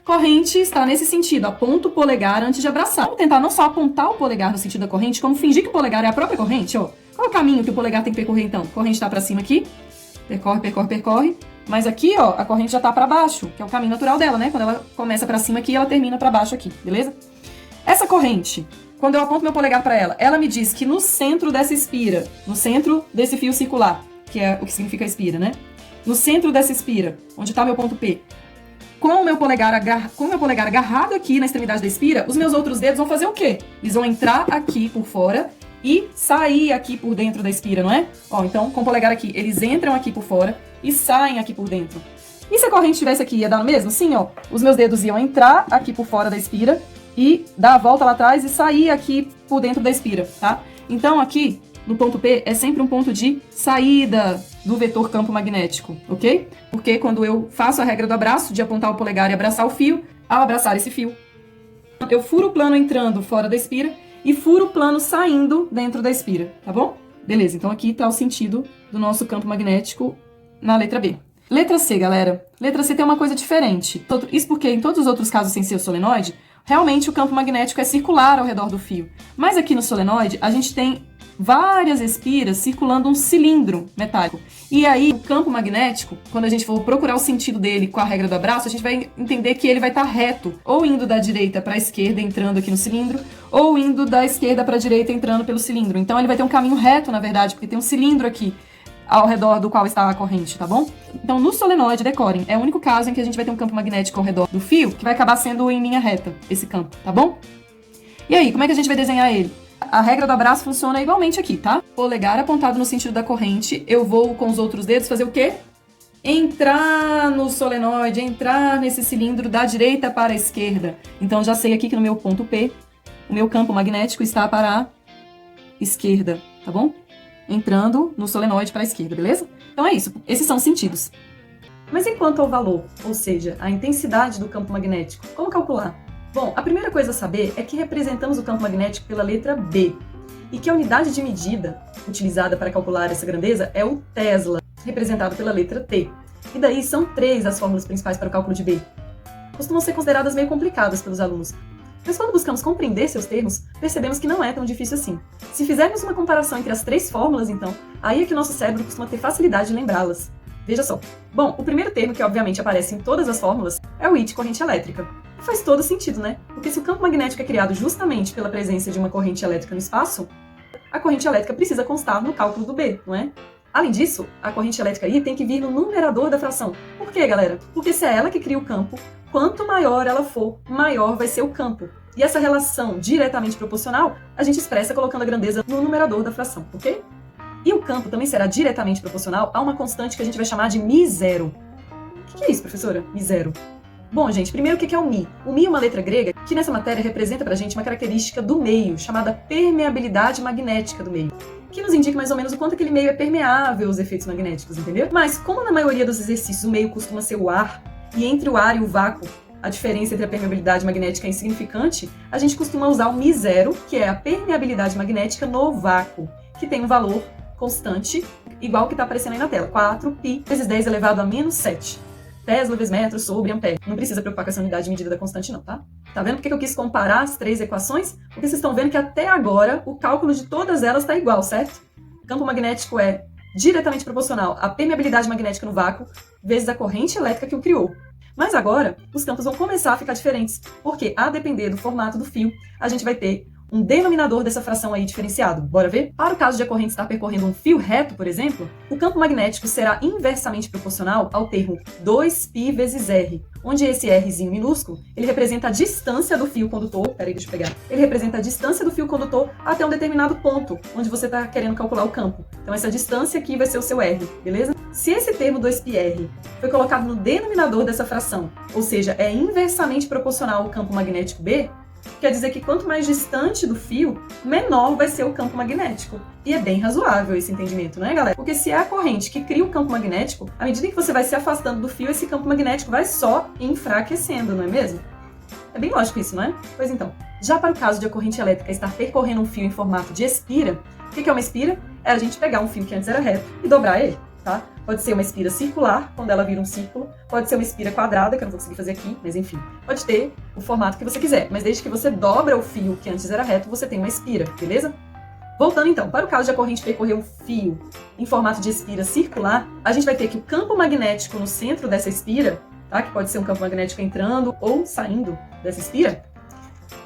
Corrente está nesse sentido, aponta o polegar antes de abraçar. Vamos tentar não só apontar o polegar no sentido da corrente, como fingir que o polegar é a própria corrente, ó. Qual é o caminho que o polegar tem que percorrer, então? A corrente está para cima aqui, percorre, percorre, percorre. Mas aqui, ó, a corrente já tá para baixo, que é o caminho natural dela, né? Quando ela começa para cima aqui, ela termina para baixo aqui, beleza? Essa corrente, quando eu aponto meu polegar para ela me diz que no centro dessa espira, no centro desse fio circular, que é o que significa a espira, né? No centro dessa espira, onde está meu ponto P, com o meu polegar agarrado aqui na extremidade da espira, os meus outros dedos vão fazer o quê? Eles vão entrar aqui por fora e sair aqui por dentro da espira, não é? Ó, então, com o polegar aqui, eles entram aqui por fora e saem aqui por dentro. E se a corrente estivesse aqui, ia dar no mesmo? Sim, ó. Os meus dedos iam entrar aqui por fora da espira e dar a volta lá atrás e sair aqui por dentro da espira, tá? Então, aqui, no ponto P, é sempre um ponto de saída do vetor campo magnético, ok? Porque quando eu faço a regra do abraço, de apontar o polegar e abraçar o fio, ao abraçar esse fio, eu furo o plano entrando fora da espira e furo o plano saindo dentro da espira, tá bom? Beleza, então aqui tá o sentido do nosso campo magnético na letra B. Letra C, galera. Letra C tem uma coisa diferente. Isso porque em todos os outros casos sem ser o solenoide, realmente o campo magnético é circular ao redor do fio. Mas aqui no solenoide, a gente tem várias espiras circulando um cilindro metálico. E aí, o campo magnético, quando a gente for procurar o sentido dele com a regra do abraço, a gente vai entender que ele vai estar reto, ou indo da direita para a esquerda, entrando aqui no cilindro, ou indo da esquerda para a direita, entrando pelo cilindro. Então, ele vai ter um caminho reto, na verdade, porque tem um cilindro aqui ao redor do qual está a corrente, tá bom? Então, no solenoide, decorem, é o único caso em que a gente vai ter um campo magnético ao redor do fio, que vai acabar sendo em linha reta, esse campo, tá bom? E aí, como é que a gente vai desenhar ele? A regra do abraço funciona igualmente aqui, tá? Polegar apontado no sentido da corrente, eu vou com os outros dedos fazer o quê? Entrar no solenoide, entrar nesse cilindro da direita para a esquerda. Então, já sei aqui que no meu ponto P, o meu campo magnético está para a esquerda, tá bom? Entrando no solenoide para a esquerda, beleza? Então é isso, esses são os sentidos. Mas e quanto ao valor, ou seja, a intensidade do campo magnético, como calcular? Bom, a primeira coisa a saber é que representamos o campo magnético pela letra B, e que a unidade de medida utilizada para calcular essa grandeza é o Tesla, representado pela letra T. E daí são 3 as fórmulas principais para o cálculo de B. Costumam ser consideradas meio complicadas pelos alunos. Mas quando buscamos compreender seus termos, percebemos que não é tão difícil assim. Se fizermos uma comparação entre as 3 fórmulas, então, aí é que o nosso cérebro costuma ter facilidade de lembrá-las. Veja só. Bom, o primeiro termo que obviamente aparece em todas as fórmulas é o I de corrente elétrica. E faz todo sentido, né? Porque se o campo magnético é criado justamente pela presença de uma corrente elétrica no espaço, a corrente elétrica precisa constar no cálculo do B, não é? Além disso, a corrente elétrica aí tem que vir no numerador da fração. Por quê, galera? Porque se é ela que cria o campo, quanto maior ela for, maior vai ser o campo. E essa relação diretamente proporcional, a gente expressa colocando a grandeza no numerador da fração, ok? E o campo também será diretamente proporcional a uma constante que a gente vai chamar de μ0. O que é isso, professora? μ0. Bom, gente, primeiro o que é o μ? O μ é uma letra grega que nessa matéria representa pra gente uma característica do meio, chamada permeabilidade magnética do meio, que nos indica mais ou menos o quanto aquele meio é permeável aos efeitos magnéticos, entendeu? Mas como na maioria dos exercícios o meio costuma ser o ar, e entre o ar e o vácuo a diferença entre a permeabilidade magnética é insignificante, a gente costuma usar o μ0, que é a permeabilidade magnética no vácuo, que tem um valor constante, igual que está aparecendo aí na tela, 4π vezes 10 elevado a menos 7. Tesla vezes metro sobre ampere. Não precisa preocupar com essa unidade de medida da constante não, tá? Tá vendo por que eu quis comparar as 3 equações? Porque vocês estão vendo que até agora o cálculo de todas elas está igual, certo? O campo magnético é diretamente proporcional à permeabilidade magnética no vácuo vezes a corrente elétrica que o criou. Mas agora, os campos vão começar a ficar diferentes, porque, a depender do formato do fio, a gente vai ter um denominador dessa fração aí diferenciado. Bora ver? Para o caso de a corrente estar percorrendo um fio reto, por exemplo, o campo magnético será inversamente proporcional ao termo 2π vezes R, onde esse Rzinho minúsculo, ele representa a distância do fio condutor, peraí, deixa eu pegar, ele representa a distância do fio condutor até um determinado ponto, onde você está querendo calcular o campo. Então essa distância aqui vai ser o seu R, beleza? Se esse termo 2πr foi colocado no denominador dessa fração, ou seja, é inversamente proporcional ao campo magnético B, Quer dizer que quanto mais distante do fio, menor vai ser o campo magnético. E é bem razoável esse entendimento, não é, galera? Porque se é a corrente que cria o campo magnético, à medida que você vai se afastando do fio, esse campo magnético vai só enfraquecendo, não é mesmo? É bem lógico isso, não é? Pois então, já para o caso de a corrente elétrica estar percorrendo um fio em formato de espira, o que é uma espira? É a gente pegar um fio que antes era reto e dobrar ele, tá? Pode ser uma espira circular, quando ela vira um círculo, pode ser uma espira quadrada, que eu não vou conseguir fazer aqui, mas enfim. Pode ter o formato que você quiser, mas desde que você dobra o fio que antes era reto, você tem uma espira, beleza? Voltando então, para o caso de a corrente percorrer um fio em formato de espira circular, a gente vai ter que o campo magnético no centro dessa espira, tá? Que pode ser um campo magnético entrando ou saindo dessa espira,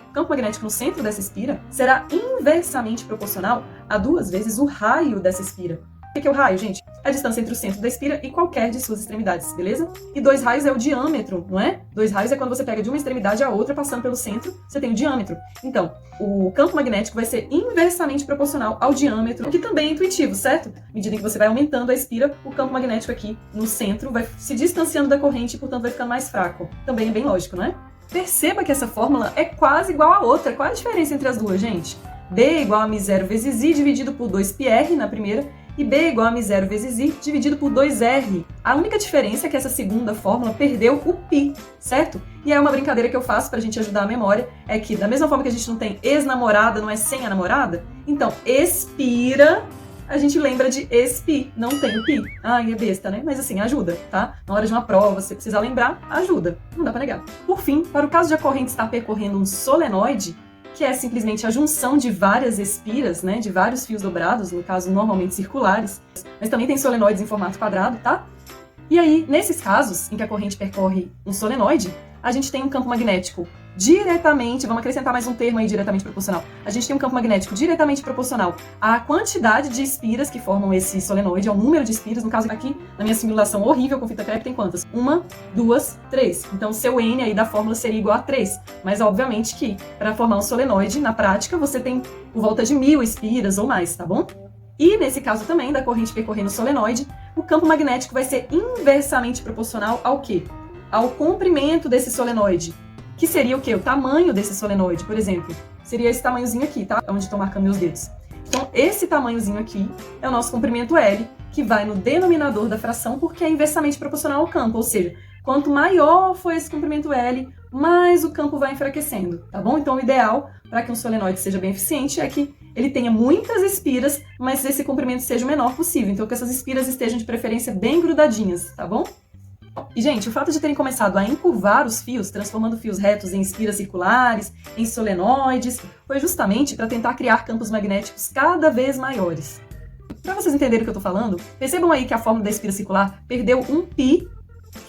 o campo magnético no centro dessa espira será inversamente proporcional a 2 vezes o raio dessa espira. O que é o raio, gente? É a distância entre o centro da espira e qualquer de suas extremidades, beleza? E 2 raios é o diâmetro, não é? 2 raios é quando você pega de uma extremidade à outra, passando pelo centro, você tem o diâmetro. Então, o campo magnético vai ser inversamente proporcional ao diâmetro, o que também é intuitivo, certo? À medida que você vai aumentando a espira, o campo magnético aqui no centro vai se distanciando da corrente e, portanto, vai ficando mais fraco. Também é bem lógico, não é? Perceba que essa fórmula é quase igual à outra. Qual é a diferença entre as duas, gente? B igual a μ0 vezes I dividido por 2πr na primeira e B igual a μ0 vezes I dividido por 2R. A única diferença é que essa segunda fórmula perdeu o π, certo? E é uma brincadeira que eu faço pra gente ajudar a memória, é que da mesma forma que a gente não tem ex-namorada, não é sem a namorada, então expira, a gente lembra de expi, não tem o pi. Ai, é besta, né? Mas assim, ajuda, tá? Na hora de uma prova, se você precisar lembrar, ajuda. Não dá pra negar. Por fim, para o caso de a corrente estar percorrendo um solenoide, que é simplesmente a junção de várias espiras, né, de vários fios dobrados, no caso normalmente circulares, mas também tem solenoides em formato quadrado, tá? E aí, nesses casos em que a corrente percorre um solenoide, a gente tem um campo magnético diretamente, vamos acrescentar mais um termo aí, diretamente proporcional. A gente tem um campo magnético diretamente proporcional à quantidade de espiras que formam esse solenoide, ao número de espiras. No caso aqui, na minha simulação horrível com fita crepe, tem quantas? 1, 2, 3. Então, seu N aí da fórmula seria igual a 3. Mas, obviamente, que para formar um solenoide, na prática, você tem por volta de 1000 espiras ou mais, tá bom? E, nesse caso também, da corrente percorrendo o solenoide, o campo magnético vai ser inversamente proporcional ao quê? Ao comprimento desse solenoide. Que seria o quê? O tamanho desse solenoide, por exemplo. Seria esse tamanhozinho aqui, tá? Onde estão marcando meus dedos. Então, esse tamanhozinho aqui é o nosso comprimento L, que vai no denominador da fração, porque é inversamente proporcional ao campo. Ou seja, quanto maior for esse comprimento L, mais o campo vai enfraquecendo, tá bom? Então, o ideal para que um solenoide seja bem eficiente é que ele tenha muitas espiras, mas esse comprimento seja o menor possível. Então, que essas espiras estejam de preferência bem grudadinhas, tá bom? E, gente, o fato de terem começado a encurvar os fios, transformando fios retos em espiras circulares, em solenoides, foi justamente para tentar criar campos magnéticos cada vez maiores. Para vocês entenderem o que eu estou falando, percebam aí que a fórmula da espira circular perdeu um π,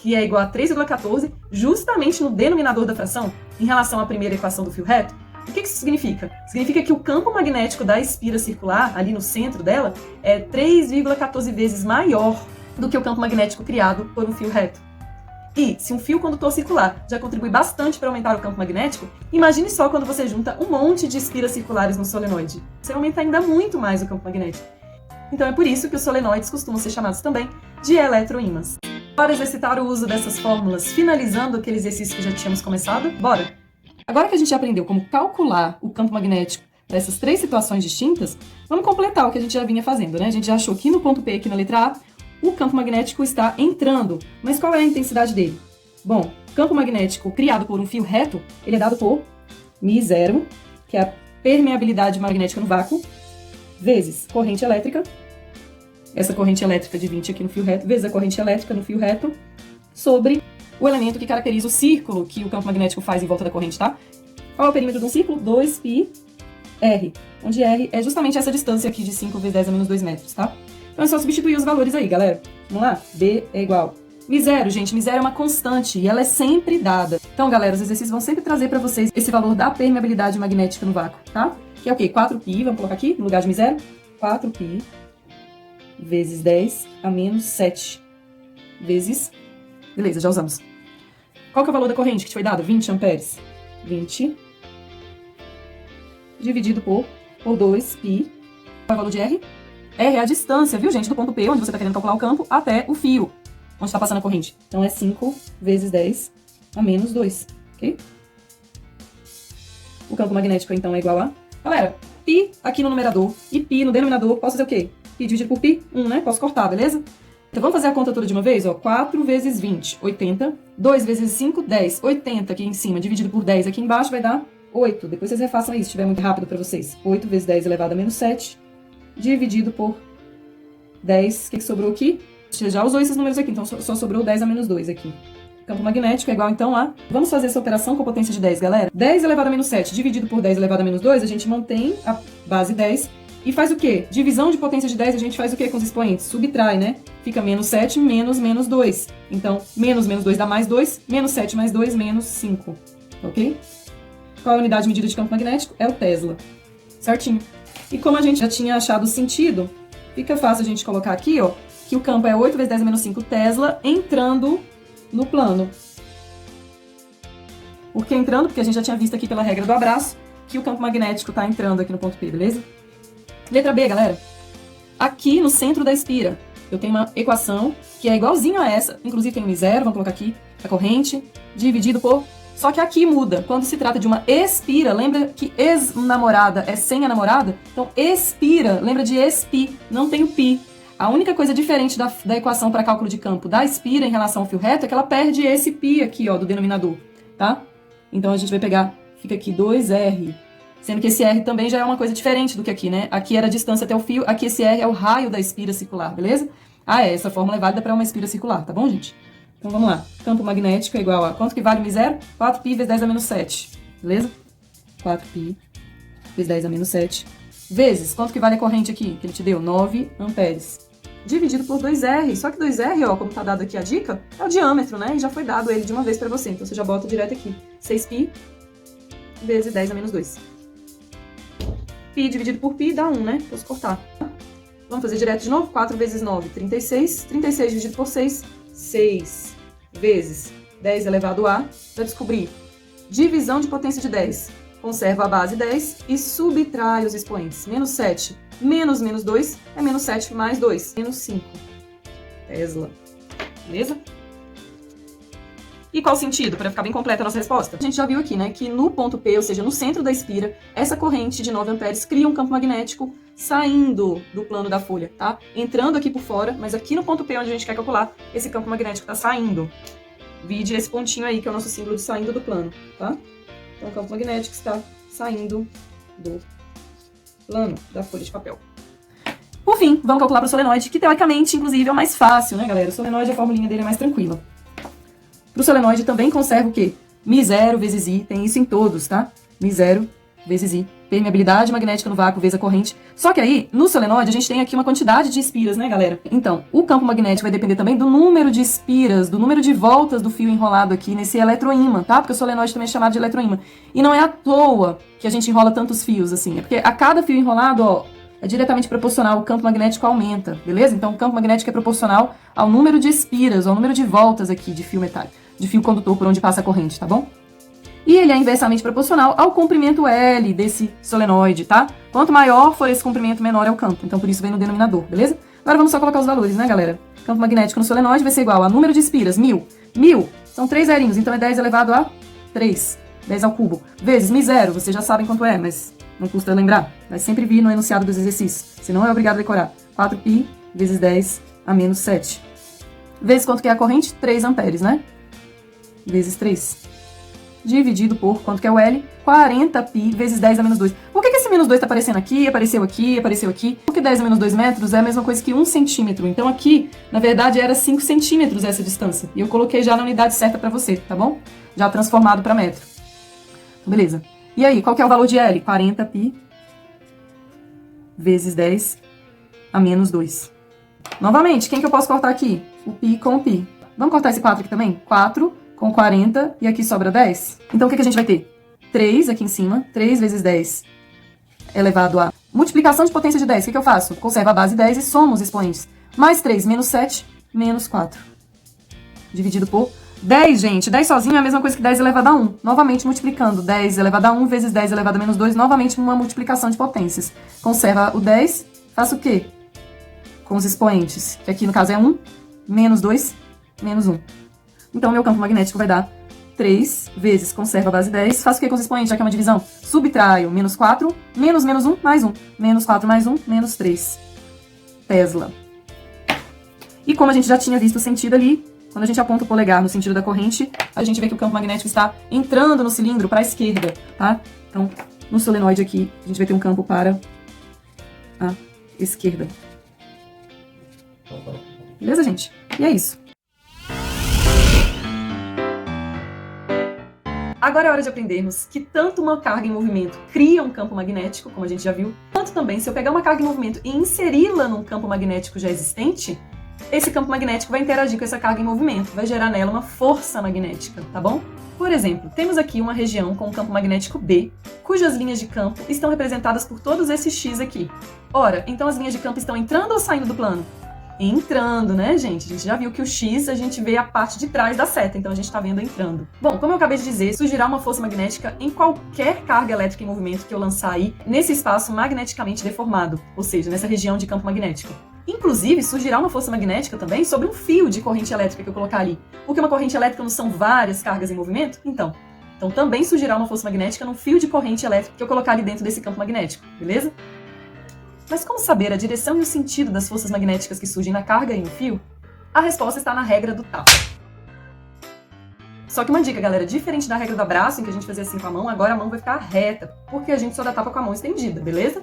que é igual a 3,14, justamente no denominador da fração, em relação à primeira equação do fio reto. O que isso significa? Significa que o campo magnético da espira circular, ali no centro dela, é 3,14 vezes maior do que o campo magnético criado por um fio reto. E, se um fio condutor circular já contribui bastante para aumentar o campo magnético, imagine só quando você junta um monte de espiras circulares no solenoide. Você aumenta ainda muito mais o campo magnético. Então é por isso que os solenoides costumam ser chamados também de eletroímãs. Bora exercitar o uso dessas fórmulas, finalizando aquele exercício que já tínhamos começado? Bora! Agora que a gente já aprendeu como calcular o campo magnético para essas 3 situações distintas, vamos completar o que a gente já vinha fazendo, né? A gente já achou que no ponto P, aqui na letra A, o campo magnético está entrando. Mas qual é a intensidade dele? Bom, o campo magnético criado por um fio reto, ele é dado por μ0, que é a permeabilidade magnética no vácuo, vezes corrente elétrica, essa corrente elétrica de 20 aqui no fio reto, vezes a corrente elétrica no fio reto, sobre o elemento que caracteriza o círculo que o campo magnético faz em volta da corrente, tá? Qual é o perímetro de um círculo? 2πr, onde r é justamente essa distância aqui de 5 vezes 10 a menos 2 metros, tá? Então é só substituir os valores aí, galera. Vamos lá? B é igual. μ0, gente, μ0 é uma constante e ela é sempre dada. Então, galera, os exercícios vão sempre trazer para vocês esse valor da permeabilidade magnética no vácuo, tá? Que é o quê? 4π, vamos colocar aqui no lugar de μ0. 4π vezes 10 a menos 7 vezes... Beleza, já usamos. Qual que é o valor da corrente que te foi dado? 20 amperes. 20 dividido por 2π. Qual é o valor de R? R é a distância, viu, gente, do ponto P, onde você está querendo calcular o campo, até o fio, onde está passando a corrente. Então, é 5 vezes 10 a menos 2, ok? O campo magnético, então, é igual a... Galera, π aqui no numerador e π no denominador, posso fazer o quê? Π dividido por π, 1, né? Posso cortar, beleza? Então, vamos fazer a conta toda de uma vez, ó. 4 vezes 20, 80. 2 vezes 5, 10. 80 aqui em cima, dividido por 10 aqui embaixo, vai dar 8. Depois vocês refaçam isso, se estiver muito rápido pra vocês. 8 vezes 10 elevado a menos 7, dividido por 10. O que sobrou aqui? Você já usou esses números aqui, então só sobrou 10 a menos 2 aqui. Campo magnético é igual, então, a... Vamos fazer essa operação com potência de 10, galera. 10 elevado a menos 7 dividido por 10 elevado a menos 2, a gente mantém a base 10 e faz o quê? Divisão de potência de 10, a gente faz o quê com os expoentes? Subtrai, né? Fica menos 7 menos menos 2. Então, menos menos 2 dá mais 2, menos 7 mais 2, menos 5. Ok? Qual é a unidade de medida de campo magnético? É o Tesla. Certinho. E como a gente já tinha achado o sentido, fica fácil a gente colocar aqui, ó, que o campo é 8 vezes 10 a menos 5 Tesla entrando no plano. Por que entrando? Porque a gente já tinha visto aqui pela regra do abraço que o campo magnético está entrando aqui no ponto P, beleza? Letra B, galera. Aqui no centro da espira, eu tenho uma equação que é igualzinha a essa, inclusive tem um zero, vamos colocar aqui, a corrente, dividido por... Só que aqui muda. Quando se trata de uma expira, lembra que ex-namorada é sem a namorada? Então, expira, lembra de expi, não tem o pi. A única coisa diferente da equação para cálculo de campo da espira em relação ao fio reto é que ela perde esse π aqui, ó, do denominador, tá? Então, a gente vai pegar, fica aqui 2R, sendo que esse R também já é uma coisa diferente do que aqui, né? Aqui era a distância até o fio, aqui esse R é o raio da espira circular, beleza? Essa fórmula é válida para uma espira circular, tá bom, gente? Então, vamos lá. Campo magnético é igual a... Quanto que vale o M0? 4π vezes 10 a menos 7, beleza? 4π vezes 10 a menos 7. Vezes, quanto que vale a corrente aqui? Que ele te deu? 9 amperes. Dividido por 2R. Só que 2R, ó, como tá dado aqui a dica, é o diâmetro, né? E já foi dado ele de uma vez pra você. Então, você já bota direto aqui. 6π vezes 10 a menos 2. Π dividido por π dá 1, né? Posso cortar. Vamos fazer direto de novo? 4 vezes 9, 36. 36 dividido por 6, 6 vezes 10 elevado a... Para descobrir divisão de potência de 10. Conserva a base 10 e subtrai os expoentes. Menos 7 menos menos 2 é menos 7 mais 2. Menos 5. Tesla. Beleza? E qual o sentido? Para ficar bem completa a nossa resposta. A gente já viu aqui, né, que no ponto P, ou seja, no centro da espira, essa corrente de 9 amperes cria um campo magnético saindo do plano da folha, tá? Entrando aqui por fora, mas aqui no ponto P, onde a gente quer calcular, esse campo magnético está saindo. Vide esse pontinho aí, que é o nosso símbolo de saindo do plano, tá? Então, o campo magnético está saindo do plano da folha de papel. Por fim, vamos calcular para o solenoide, que teoricamente, inclusive, é o mais fácil, né, galera? O solenoide, a formulinha dele é mais tranquila. Para o solenoide também conserva o quê? μ0 vezes I, tem isso em todos, tá? μ0 vezes I. Permeabilidade magnética no vácuo vezes a corrente. Só que aí, no solenoide, a gente tem aqui uma quantidade de espiras, né, galera? Então, o campo magnético vai depender também do número de espiras, do número de voltas do fio enrolado aqui nesse eletroímã, tá? Porque o solenoide também é chamado de eletroímã. E não é à toa que a gente enrola tantos fios, assim. É porque a cada fio enrolado, ó, é diretamente proporcional, o campo magnético aumenta, beleza? Então, o campo magnético é proporcional ao número de espiras, ao número de voltas aqui de fio metálico, de fio condutor por onde passa a corrente, tá bom? E ele é inversamente proporcional ao comprimento L desse solenoide, tá? Quanto maior for esse comprimento, menor é o campo. Então, por isso vem no denominador, beleza? Agora vamos só colocar os valores, né, galera? Campo magnético no solenoide vai ser igual a número de espiras, 1000. 1000 são 3 zerinhos, então é 10 elevado a 3. 10 ao cubo. Vezes μ0, vocês já sabem quanto é, mas não custa lembrar. Vai sempre vir no enunciado dos exercícios. Senão é obrigado a decorar. 4π vezes 10 a menos 7. Vezes quanto que é a corrente? 3 amperes, né? Vezes 3. Dividido por, quanto que é o L? 40π vezes 10 a menos 2. Por que esse menos 2 está aparecendo aqui, apareceu aqui, apareceu aqui? Porque 10 a menos 2 metros é a mesma coisa que 1 centímetro. Então aqui, na verdade, era 5 centímetros essa distância. E eu coloquei já na unidade certa para você, tá bom? Já transformado para metro. Beleza. E aí, qual que é o valor de L? 40π vezes 10 a menos 2. Novamente, quem que eu posso cortar aqui? O π com o π. Vamos cortar esse 4 aqui também? 4 com 40 e aqui sobra 10. Então, o que a gente vai ter? 3 aqui em cima, 3 vezes 10 elevado a... Multiplicação de potência de 10, o que eu faço? Conservo a base 10 e somo os expoentes. Mais 3, menos 7, menos 4. Dividido por 10, gente. 10 sozinho é a mesma coisa que 10 elevado a 1. Novamente multiplicando 10 elevado a 1 vezes 10 elevado a menos 2. Novamente uma multiplicação de potências. Conserva o 10, faço o quê? Com os expoentes, que aqui no caso é 1, menos 2, menos 1. Então, meu campo magnético vai dar 3 vezes conserva a base 10. Faço o que com os expoentes, já que é uma divisão? Subtraio menos 4, menos 1, mais 1. Menos 4 mais 1, menos 3. Tesla. E como a gente já tinha visto o sentido ali, quando a gente aponta o polegar no sentido da corrente, a gente vê que o campo magnético está entrando no cilindro para a esquerda, tá? Então, no solenoide aqui, a gente vai ter um campo para a esquerda. Beleza, gente? E é isso. Agora é hora de aprendermos que tanto uma carga em movimento cria um campo magnético, como a gente já viu, quanto também se eu pegar uma carga em movimento e inseri-la num campo magnético já existente, esse campo magnético vai interagir com essa carga em movimento, vai gerar nela uma força magnética, tá bom? Por exemplo, temos aqui uma região com um campo magnético B, cujas linhas de campo estão representadas por todos esses X aqui. Ora, então as linhas de campo estão entrando ou saindo do plano? Entrando, né, gente? A gente já viu que o X a gente vê a parte de trás da seta, então a gente está vendo entrando. Bom, como eu acabei de dizer, surgirá uma força magnética em qualquer carga elétrica em movimento que eu lançar aí nesse espaço magneticamente deformado, ou seja, nessa região de campo magnético. Inclusive, surgirá uma força magnética também sobre um fio de corrente elétrica que eu colocar ali. Porque uma corrente elétrica não são várias cargas em movimento? Então também surgirá uma força magnética num fio de corrente elétrica que eu colocar ali dentro desse campo magnético, beleza? Mas como saber a direção e o sentido das forças magnéticas que surgem na carga e no fio? A resposta está na regra do tapa. Só que uma dica, galera, diferente da regra do abraço, em que a gente fazia assim com a mão, agora a mão vai ficar reta, porque a gente só dá tapa com a mão estendida, beleza?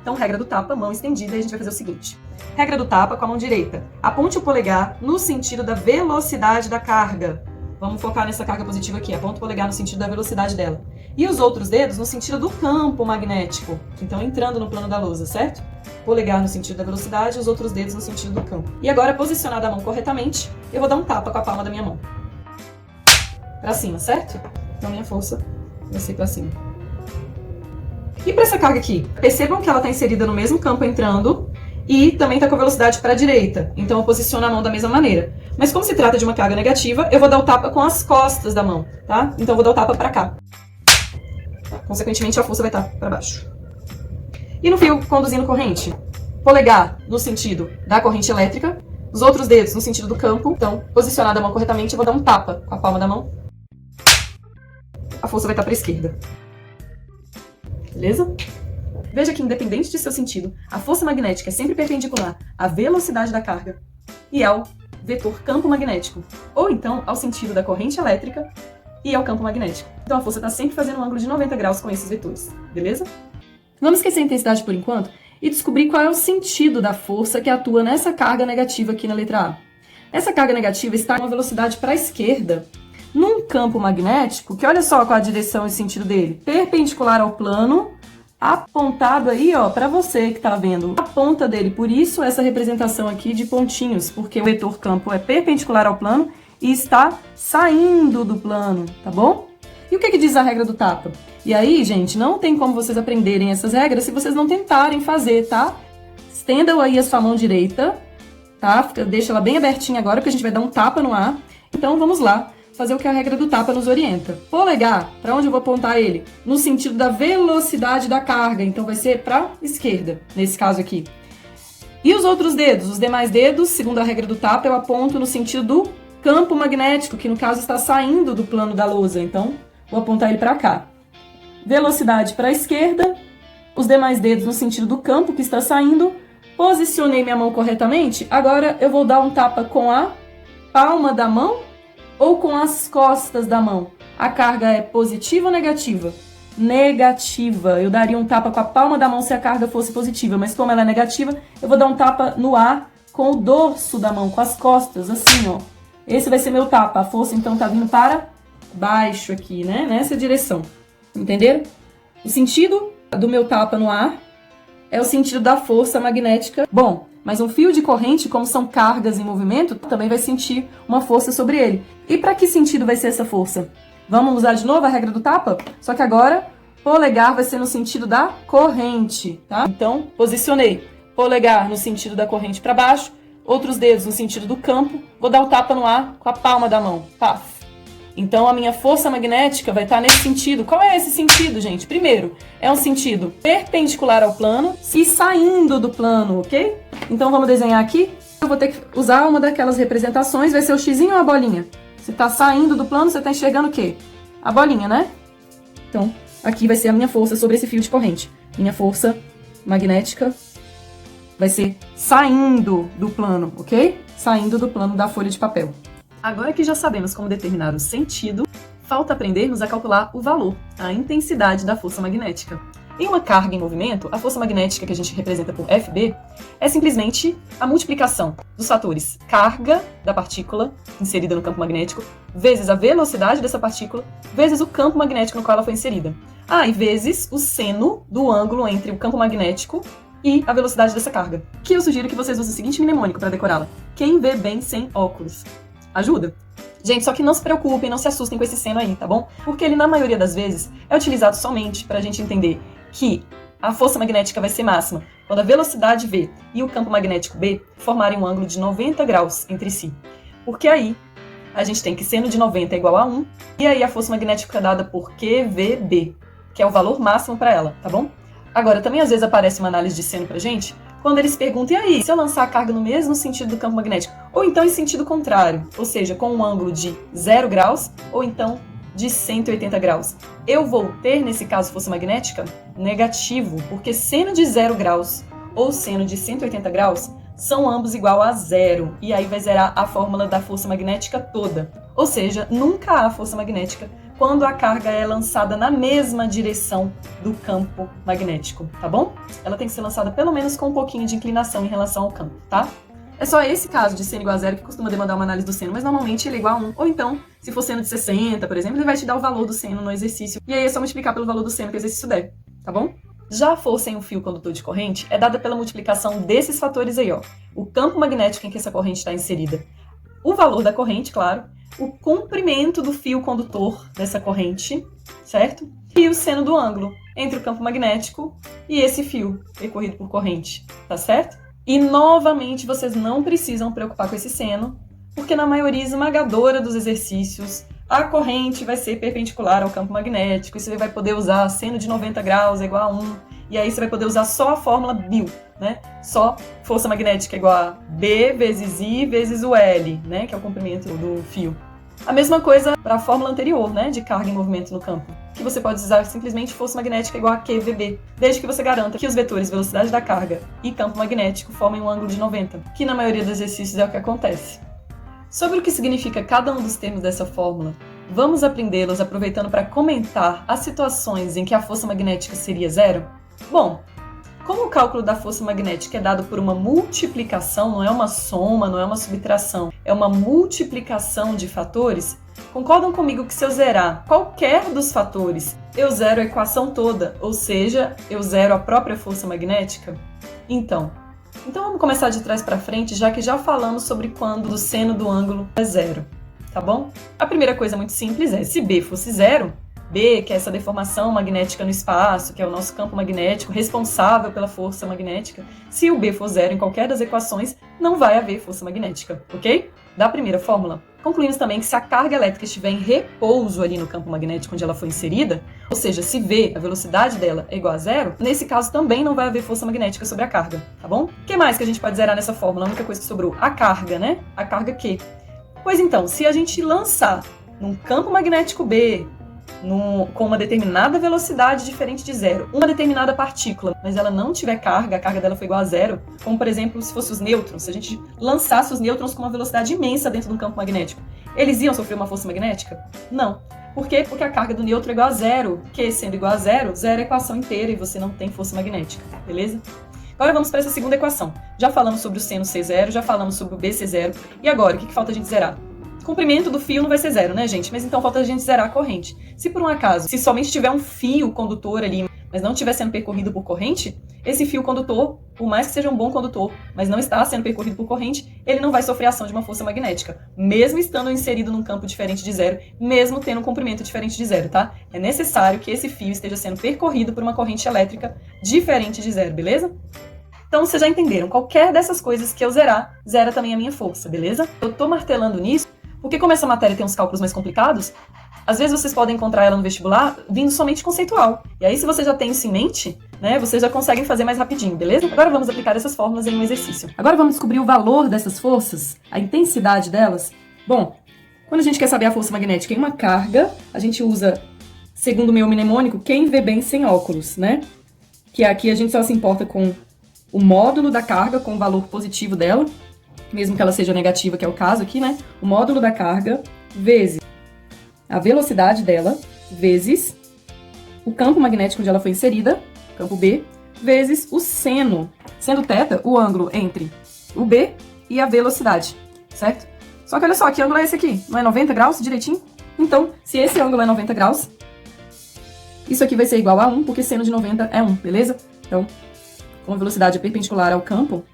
Então, regra do tapa, mão estendida, e a gente vai fazer o seguinte. Regra do tapa com a mão direita. Aponte o polegar no sentido da velocidade da carga. Vamos focar nessa carga positiva aqui. Aponta o polegar no sentido da velocidade dela. E os outros dedos no sentido do campo magnético, que estão entrando no plano da lousa, certo? Polegar no sentido da velocidade e os outros dedos no sentido do campo. E agora, posicionada a mão corretamente, eu vou dar um tapa com a palma da minha mão. Pra cima, certo? Então, minha força vai ser pra cima. E para essa carga aqui? Percebam que ela está inserida no mesmo campo entrando e também está com velocidade para a direita. Então, eu posiciono a mão da mesma maneira. Mas como se trata de uma carga negativa, eu vou dar o tapa com as costas da mão, tá? Então, eu vou dar o tapa para cá. Consequentemente, a força vai estar para baixo. E no fio conduzindo corrente? Polegar no sentido da corrente elétrica, os outros dedos no sentido do campo. Então, posicionada a mão corretamente, eu vou dar um tapa com a palma da mão. A força vai estar para a esquerda. Beleza? Veja que, independente de seu sentido, a força magnética é sempre perpendicular à velocidade da carga e ao vetor campo magnético, ou então ao sentido da corrente elétrica e ao campo magnético. Então a força está sempre fazendo um ângulo de 90 graus com esses vetores, beleza? Vamos esquecer a intensidade por enquanto e descobrir qual é o sentido da força que atua nessa carga negativa aqui na letra A. Essa carga negativa está com uma velocidade para a esquerda, num campo magnético, que olha só qual a direção e o sentido dele, perpendicular ao plano, apontado aí, ó, para você que tá vendo a ponta dele. Por isso essa representação aqui de pontinhos, porque o vetor campo é perpendicular ao plano e está saindo do plano, tá bom? E o que diz a regra do tapa? E aí, gente, não tem como vocês aprenderem essas regras se vocês não tentarem fazer, tá? Estendam aí a sua mão direita, tá? Deixa ela bem abertinha agora, porque a gente vai dar um tapa no ar. Então, vamos lá fazer o que a regra do tapa nos orienta. Polegar, para onde eu vou apontar ele? No sentido da velocidade da carga, então vai ser para esquerda, nesse caso aqui. E os outros dedos? Os demais dedos, segundo a regra do tapa, eu aponto no sentido do campo magnético, que no caso está saindo do plano da lousa, então vou apontar ele para cá. Velocidade para a esquerda, os demais dedos no sentido do campo que está saindo. Posicionei minha mão corretamente, agora eu vou dar um tapa com a palma da mão ou com as costas da mão. A carga é positiva ou negativa? Negativa. Eu daria um tapa com a palma da mão se a carga fosse positiva, mas como ela é negativa, eu vou dar um tapa no ar com o dorso da mão, com as costas, assim, ó. Esse vai ser meu tapa. A força, então, tá vindo para baixo aqui, né? Nessa direção. Entenderam? O sentido do meu tapa no ar é o sentido da força magnética. Bom, mas um fio de corrente, como são cargas em movimento, também vai sentir uma força sobre ele. E para que sentido vai ser essa força? Vamos usar de novo a regra do tapa? Só que agora, polegar vai ser no sentido da corrente, tá? Então, posicionei polegar no sentido da corrente para baixo, outros dedos no sentido do campo, vou dar o tapa no ar com a palma da mão. Paf! Então, a minha força magnética vai estar nesse sentido. Qual é esse sentido, gente? Primeiro, é um sentido perpendicular ao plano e saindo do plano, ok? Então, vamos desenhar aqui. Eu vou ter que usar uma daquelas representações. Vai ser o xizinho ou a bolinha? Se tá saindo do plano, você tá enxergando o quê? A bolinha, né? Então, aqui vai ser a minha força sobre esse fio de corrente. Minha força magnética vai ser saindo do plano, ok? Saindo do plano da folha de papel. Agora que já sabemos como determinar o sentido, falta aprendermos a calcular o valor, a intensidade da força magnética. Em uma carga em movimento, a força magnética que a gente representa por FB é simplesmente a multiplicação dos fatores carga da partícula inserida no campo magnético, vezes a velocidade dessa partícula, vezes o campo magnético no qual ela foi inserida. E vezes o seno do ângulo entre o campo magnético e a velocidade dessa carga. Que eu sugiro que vocês usem o seguinte mnemônico para decorá-la. Quem vê bem sem óculos? Ajuda? Gente, só que não se preocupem, não se assustem com esse seno aí, tá bom? Porque ele, na maioria das vezes, é utilizado somente para a gente entender que a força magnética vai ser máxima quando a velocidade V e o campo magnético B formarem um ângulo de 90 graus entre si. Porque aí a gente tem que seno de 90 é igual a 1, e aí a força magnética é dada por QVB, que é o valor máximo para ela, tá bom? Agora, também às vezes aparece uma análise de seno pra gente, quando eles perguntam, e aí, se eu lançar a carga no mesmo sentido do campo magnético, ou então em sentido contrário, ou seja, com um ângulo de 0 graus, ou então de 180 graus. Eu vou ter, nesse caso, força magnética? Negativo, porque seno de 0 graus ou seno de 180 graus são ambos igual a 0, e aí vai zerar a fórmula da força magnética toda. Ou seja, nunca há força magnética quando a carga é lançada na mesma direção do campo magnético, tá bom? Ela tem que ser lançada pelo menos com um pouquinho de inclinação em relação ao campo, tá? É só esse caso de seno igual a 0 que costuma demandar uma análise do seno, mas normalmente ele é igual a 1. Ou então, se for seno de 60, por exemplo, ele vai te dar o valor do seno no exercício. E aí é só multiplicar pelo valor do seno que o exercício der, tá bom? Já a força em um fio condutor de corrente é dada pela multiplicação desses fatores aí, ó. O campo magnético em que essa corrente está inserida, o valor da corrente, claro, o comprimento do fio condutor dessa corrente, certo? E o seno do ângulo entre o campo magnético e esse fio percorrido por corrente, tá certo? E, novamente, vocês não precisam preocupar com esse seno, porque na maioria esmagadora dos exercícios, a corrente vai ser perpendicular ao campo magnético, e você vai poder usar seno de 90 graus é igual a 1, e aí você vai poder usar só a fórmula BIL, né? Só força magnética é igual a B vezes I vezes o L, né? Que é o comprimento do fio. A mesma coisa para a fórmula anterior, né? De carga em movimento no campo, que você pode usar simplesmente força magnética igual a QVB, desde que você garanta que os vetores velocidade da carga e campo magnético formem um ângulo de 90, que na maioria dos exercícios é o que acontece. Sobre o que significa cada um dos termos dessa fórmula, vamos aprendê-los aproveitando para comentar as situações em que a força magnética seria zero? Bom, como o cálculo da força magnética é dado por uma multiplicação, não é uma soma, não é uma subtração, é uma multiplicação de fatores, concordam comigo que se eu zerar qualquer dos fatores, eu zero a equação toda, ou seja, eu zero a própria força magnética? Então vamos começar de trás para frente, já que já falamos sobre quando o seno do ângulo é zero, tá bom? A primeira coisa muito simples é, se B fosse zero, B, que é essa deformação magnética no espaço, que é o nosso campo magnético responsável pela força magnética, se o B for zero em qualquer das equações, não vai haver força magnética, ok? Da primeira fórmula, concluímos também que se a carga elétrica estiver em repouso ali no campo magnético onde ela foi inserida, ou seja, se V, a velocidade dela, é igual a zero, nesse caso também não vai haver força magnética sobre a carga, tá bom? O que mais que a gente pode zerar nessa fórmula? A única coisa que sobrou, a carga, né? A carga Q. Pois então, se a gente lançar num campo magnético B, com uma determinada velocidade diferente de zero, uma determinada partícula, mas ela não tiver carga, a carga dela foi igual a zero, como por exemplo se fosse os nêutrons, se a gente lançasse os nêutrons com uma velocidade imensa dentro de um campo magnético, eles iam sofrer uma força magnética? Não. Por quê? Porque a carga do nêutron é igual a zero, que sendo igual a zero, zero é a equação inteira e você não tem força magnética, beleza? Agora vamos para essa segunda equação. Já falamos sobre o seno C0, já falamos sobre o BC0, e agora, o que falta a gente zerar? O comprimento do fio não vai ser zero, né, gente? Mas então falta a gente zerar a corrente. Se por um acaso, se somente tiver um fio condutor ali, mas não estiver sendo percorrido por corrente, esse fio condutor, por mais que seja um bom condutor, mas não está sendo percorrido por corrente, ele não vai sofrer ação de uma força magnética, mesmo estando inserido num campo diferente de zero, mesmo tendo um comprimento diferente de zero, tá? É necessário que esse fio esteja sendo percorrido por uma corrente elétrica diferente de zero, beleza? Então, vocês já entenderam, qualquer dessas coisas que eu zerar, zera também a minha força, beleza? Eu tô martelando nisso, porque como essa matéria tem uns cálculos mais complicados, às vezes vocês podem encontrar ela no vestibular vindo somente conceitual. E aí, se você já tem isso em mente, né, vocês já conseguem fazer mais rapidinho, beleza? Agora vamos aplicar essas fórmulas em um exercício. Agora vamos descobrir o valor dessas forças, a intensidade delas. Bom, Quando a gente quer saber a força magnética em uma carga, a gente usa, segundo o meu mnemônico, quem vê bem sem óculos, né? Que aqui a gente só se importa com o módulo da carga, com o valor positivo dela, mesmo que ela seja negativa, que é o caso aqui, né? O módulo da carga vezes a velocidade dela, vezes o campo magnético onde ela foi inserida, campo B, vezes o seno, sendo θ o ângulo entre o B e a velocidade, certo? Só que olha só, que ângulo é esse aqui? Não é 90 graus direitinho? Então, se esse ângulo é 90 graus, isso aqui vai ser igual a 1, porque seno de 90 é 1, beleza? Então, como a velocidade é perpendicular ao campo,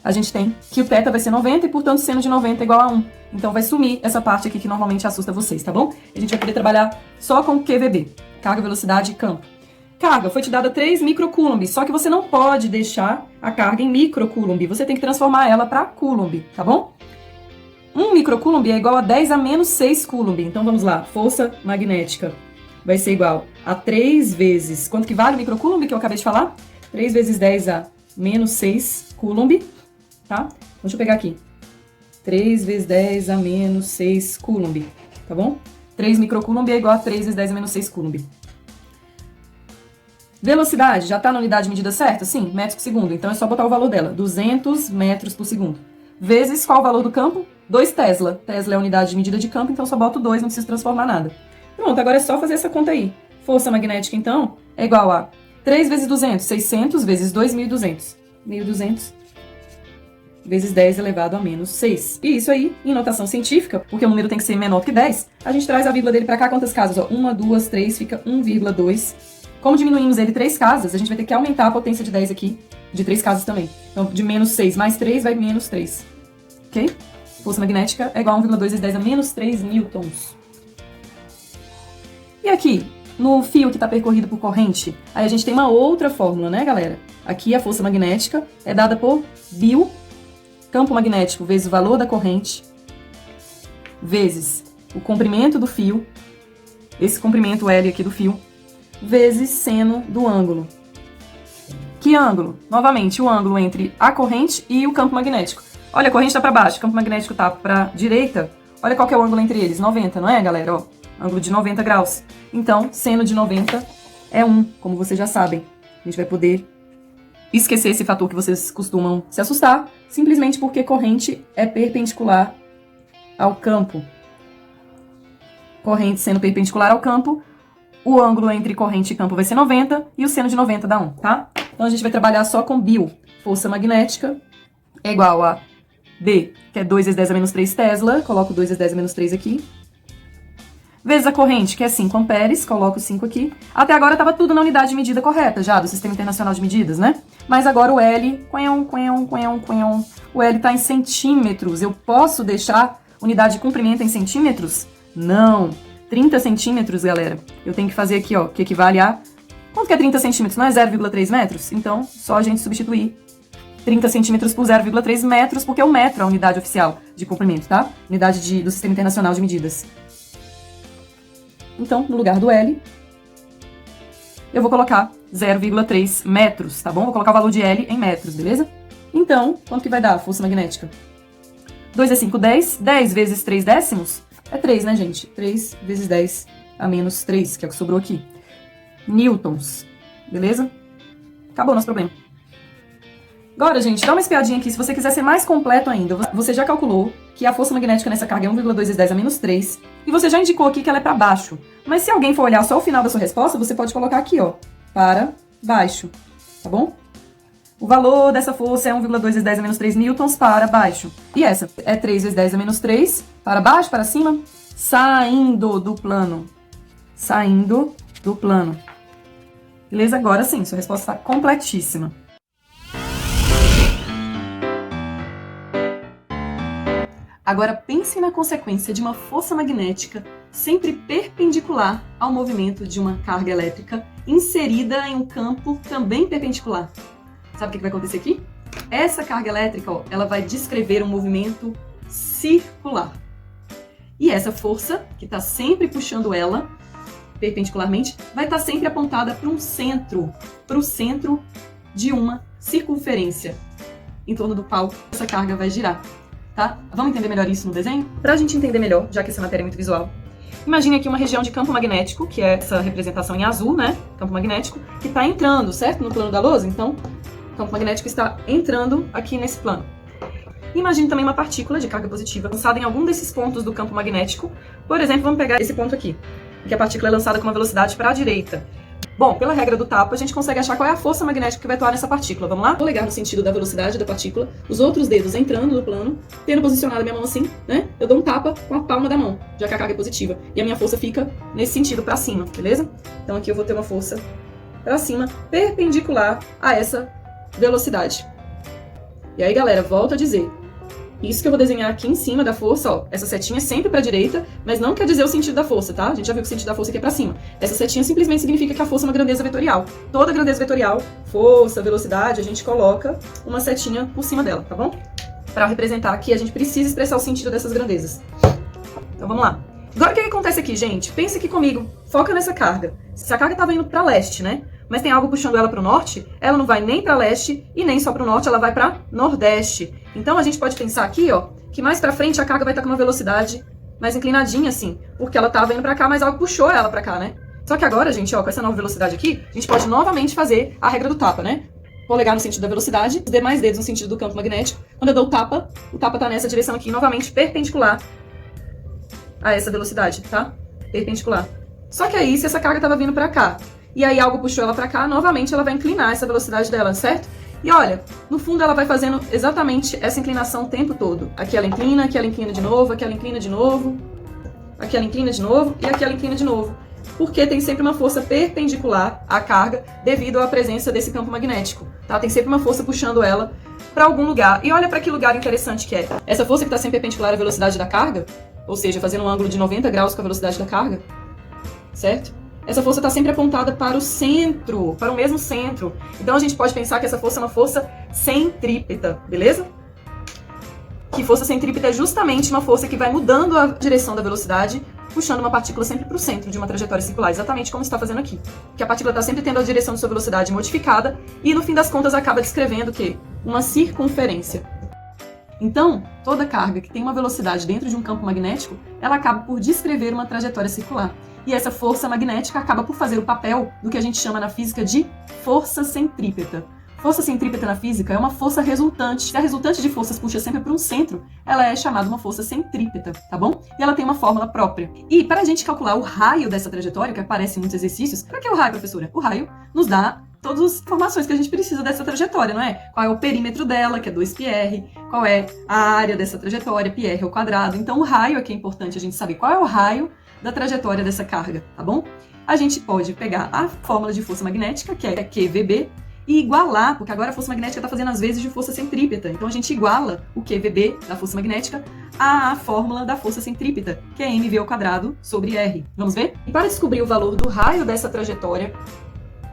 a gente tem que o θ vai ser 90 e, portanto, seno de 90 é igual a 1. Então, vai sumir essa parte aqui que normalmente assusta vocês, tá bom? A gente vai poder trabalhar só com QVB, carga, velocidade e campo. Carga foi te dada 3 microcoulomb, só que você não pode deixar a carga em microcoulomb, você tem que transformar ela para coulomb, tá bom? 1 microcoulomb é igual a 10 a menos 6 coulomb. Então vamos lá, força magnética vai ser igual a 3 vezes, quanto que vale o microcoulomb que eu acabei de falar? 3 vezes 10 a menos 6 coulomb, tá? Deixa eu pegar aqui. 3 vezes 10 a menos 6 coulomb, tá bom? 3 microcoulomb é igual a 3 vezes 10 a menos 6 coulomb. Velocidade, já está na unidade de medida certa? Sim, metros por segundo. Então é só botar o valor dela, 200 metros por segundo. Vezes qual o valor do campo? 2 Tesla. Tesla é a unidade de medida de campo, então só boto 2, não preciso transformar nada. Pronto, agora é só fazer essa conta aí. Força magnética, então, é igual a 3 vezes 200, 600 vezes 2.200. 1.200 vezes 10 elevado a menos 6. E isso aí, em notação científica, porque o número tem que ser menor que 10, a gente traz a vírgula dele para cá, quantas casas? 1, 2, 3, fica 1,2. Como diminuímos ele 3 casas, a gente vai ter que aumentar a potência de 10 aqui, de 3 casas também. Então, de menos 6 mais 3 vai menos 3. Ok? Força magnética é igual a 1,2 vezes 10 a menos 3 newtons. E aqui, no fio que está percorrido por corrente, aí a gente tem uma outra fórmula, né, galera? Aqui a força magnética é dada por Bill, campo magnético vezes o valor da corrente, vezes o comprimento do fio, esse comprimento L aqui do fio, vezes seno do ângulo. Que ângulo? Novamente, o ângulo entre a corrente e o campo magnético. Olha, a corrente está para baixo, o campo magnético está para direita. Olha qual que é o ângulo entre eles, 90, não é, galera? Ó, ângulo de 90 graus. Então, seno de 90 é 1, como vocês já sabem. A gente vai poder esquecer esse fator que vocês costumam se assustar, simplesmente porque corrente é perpendicular ao campo. Corrente sendo perpendicular ao campo, o ângulo entre corrente e campo vai ser 90 e o seno de 90 dá 1, tá? Então a gente vai trabalhar só com Bill. Força magnética é igual a B, que é 2 vezes 10 a menos 3 Tesla, coloco 2 vezes 10 a menos 3 aqui, vezes a corrente, que é 5 amperes, coloco 5 aqui. Até agora estava tudo na unidade de medida correta já, do Sistema Internacional de Medidas, né? Mas agora o L, o L está em centímetros. Eu posso deixar unidade de comprimento em centímetros? Não. 30 centímetros, galera. Eu tenho que fazer aqui, ó, que equivale a... Quanto que é 30 centímetros? Não é 0,3 metros? Então, só a gente substituir 30 centímetros por 0,3 metros, porque o metro é a unidade oficial de comprimento, tá? Unidade do Sistema Internacional de Medidas. Então, no lugar do L, eu vou colocar 0,3 metros, tá bom? Vou colocar o valor de L em metros, beleza? Então, quanto que vai dar a força magnética? 2 é 5, 10. 10 vezes 3 décimos é 3, né, gente? 3 vezes 10 a menos 3, que é o que sobrou aqui. Newtons, beleza? Acabou o nosso problema. Agora, gente, dá uma espiadinha aqui. Se você quiser ser mais completo ainda, você já calculou que a força magnética nessa carga é 1,2 vezes 10 a menos 3. E você já indicou aqui que ela é para baixo. Mas se alguém for olhar só o final da sua resposta, você pode colocar aqui, ó, para baixo, tá bom? O valor dessa força é 1,2 vezes 10 a menos 3 newtons para baixo. E essa é 3 vezes 10 a menos 3 para baixo, para cima, saindo do plano. Saindo do plano. Beleza? Agora sim, sua resposta está completíssima. Agora pense na consequência de uma força magnética sempre perpendicular ao movimento de uma carga elétrica inserida em um campo também perpendicular. Sabe o que vai acontecer aqui? Essa carga elétrica, ó, ela vai descrever um movimento circular. E essa força, que está sempre puxando ela perpendicularmente, vai estar sempre apontada para o centro de uma circunferência, em torno do qual essa carga vai girar. tá? Vamos entender melhor isso no desenho? Pra gente entender melhor, já que essa matéria é muito visual, imagine aqui uma região de campo magnético, que é essa representação em azul, né? Campo magnético, que está entrando, certo? No plano da lousa. Então, o campo magnético está entrando aqui nesse plano. Imagine também uma partícula de carga positiva lançada em algum desses pontos do campo magnético. Por exemplo, vamos pegar esse ponto aqui, que a partícula é lançada com uma velocidade para a direita. Bom, pela regra do tapa, a gente consegue achar qual é a força magnética que vai atuar nessa partícula. Vamos lá? Vou polegar no sentido da velocidade da partícula, os outros dedos entrando no plano, tendo posicionado a minha mão assim, né? Eu dou um tapa com a palma da mão, já que a carga é positiva. E a minha força fica nesse sentido para cima, beleza? Então aqui eu vou ter uma força para cima, perpendicular a essa velocidade. E aí, galera, volto a dizer. Isso que eu vou desenhar aqui em cima da força, ó, essa setinha é sempre para a direita, mas não quer dizer o sentido da força, tá? A gente já viu que o sentido da força aqui é para cima. Essa setinha simplesmente significa que a força é uma grandeza vetorial. Toda grandeza vetorial, força, velocidade, a gente coloca uma setinha por cima dela, tá bom? Para representar aqui, a gente precisa expressar o sentido dessas grandezas. Então vamos lá. Agora o que acontece aqui, gente? Pensa aqui comigo, foca nessa carga. Se a carga estava indo para leste, né? Mas tem algo puxando ela para o norte, ela não vai nem para leste e nem só para o norte, ela vai para nordeste. Então a gente pode pensar aqui, ó, que mais para frente a carga vai estar com uma velocidade mais inclinadinha assim, porque ela estava indo para cá, mas algo puxou ela para cá, né? Só que agora, gente, ó, com essa nova velocidade aqui, a gente pode novamente fazer a regra do tapa, né? Polegar no sentido da velocidade, os demais dedos no sentido do campo magnético. Quando eu dou o tapa tá nessa direção aqui, novamente perpendicular a essa velocidade, tá? Perpendicular. Só que aí, se essa carga estava vindo para cá, e aí algo puxou ela para cá, novamente ela vai inclinar essa velocidade dela, certo? E olha, no fundo ela vai fazendo exatamente essa inclinação o tempo todo. Aqui ela inclina de novo, aqui ela inclina de novo, aqui ela inclina de novo e aqui ela inclina de novo. Porque tem sempre uma força perpendicular à carga devido à presença desse campo magnético, tá? Tem sempre uma força puxando ela para algum lugar. E olha para que lugar interessante que é. Essa força que está sempre perpendicular à velocidade da carga, ou seja, fazendo um ângulo de 90 graus com a velocidade da carga, certo? Essa força está sempre apontada para o centro, para o mesmo centro. Então a gente pode pensar que essa força é uma força centrípeta, beleza? Que força centrípeta é justamente uma força que vai mudando a direção da velocidade, puxando uma partícula sempre para o centro de uma trajetória circular, exatamente como está fazendo aqui. Que a partícula está sempre tendo a direção de sua velocidade modificada e no fim das contas acaba descrevendo o quê? Uma circunferência. Então, toda carga que tem uma velocidade dentro de um campo magnético, ela acaba por descrever uma trajetória circular. E essa força magnética acaba por fazer o papel do que a gente chama na física de força centrípeta. Força centrípeta na física é uma força resultante. Se a resultante de forças puxa sempre para um centro, ela é chamada uma força centrípeta, tá bom? E ela tem uma fórmula própria. E para a gente calcular o raio dessa trajetória, que aparece em muitos exercícios, para que o raio, professora? O raio nos dá todas as informações que a gente precisa dessa trajetória, não é? Qual é o perímetro dela, que é 2πr, qual é a área dessa trajetória, πr ao quadrado. Então o raio aqui é importante a gente saber qual é o raio da trajetória dessa carga, tá bom? A gente pode pegar a fórmula de força magnética, que é QVB, e igualar, porque agora a força magnética está fazendo as vezes de força centrípeta. Então a gente iguala o QVB da força magnética à fórmula da força centrípeta, que é mv ao quadrado sobre r. Vamos ver? E para descobrir o valor do raio dessa trajetória,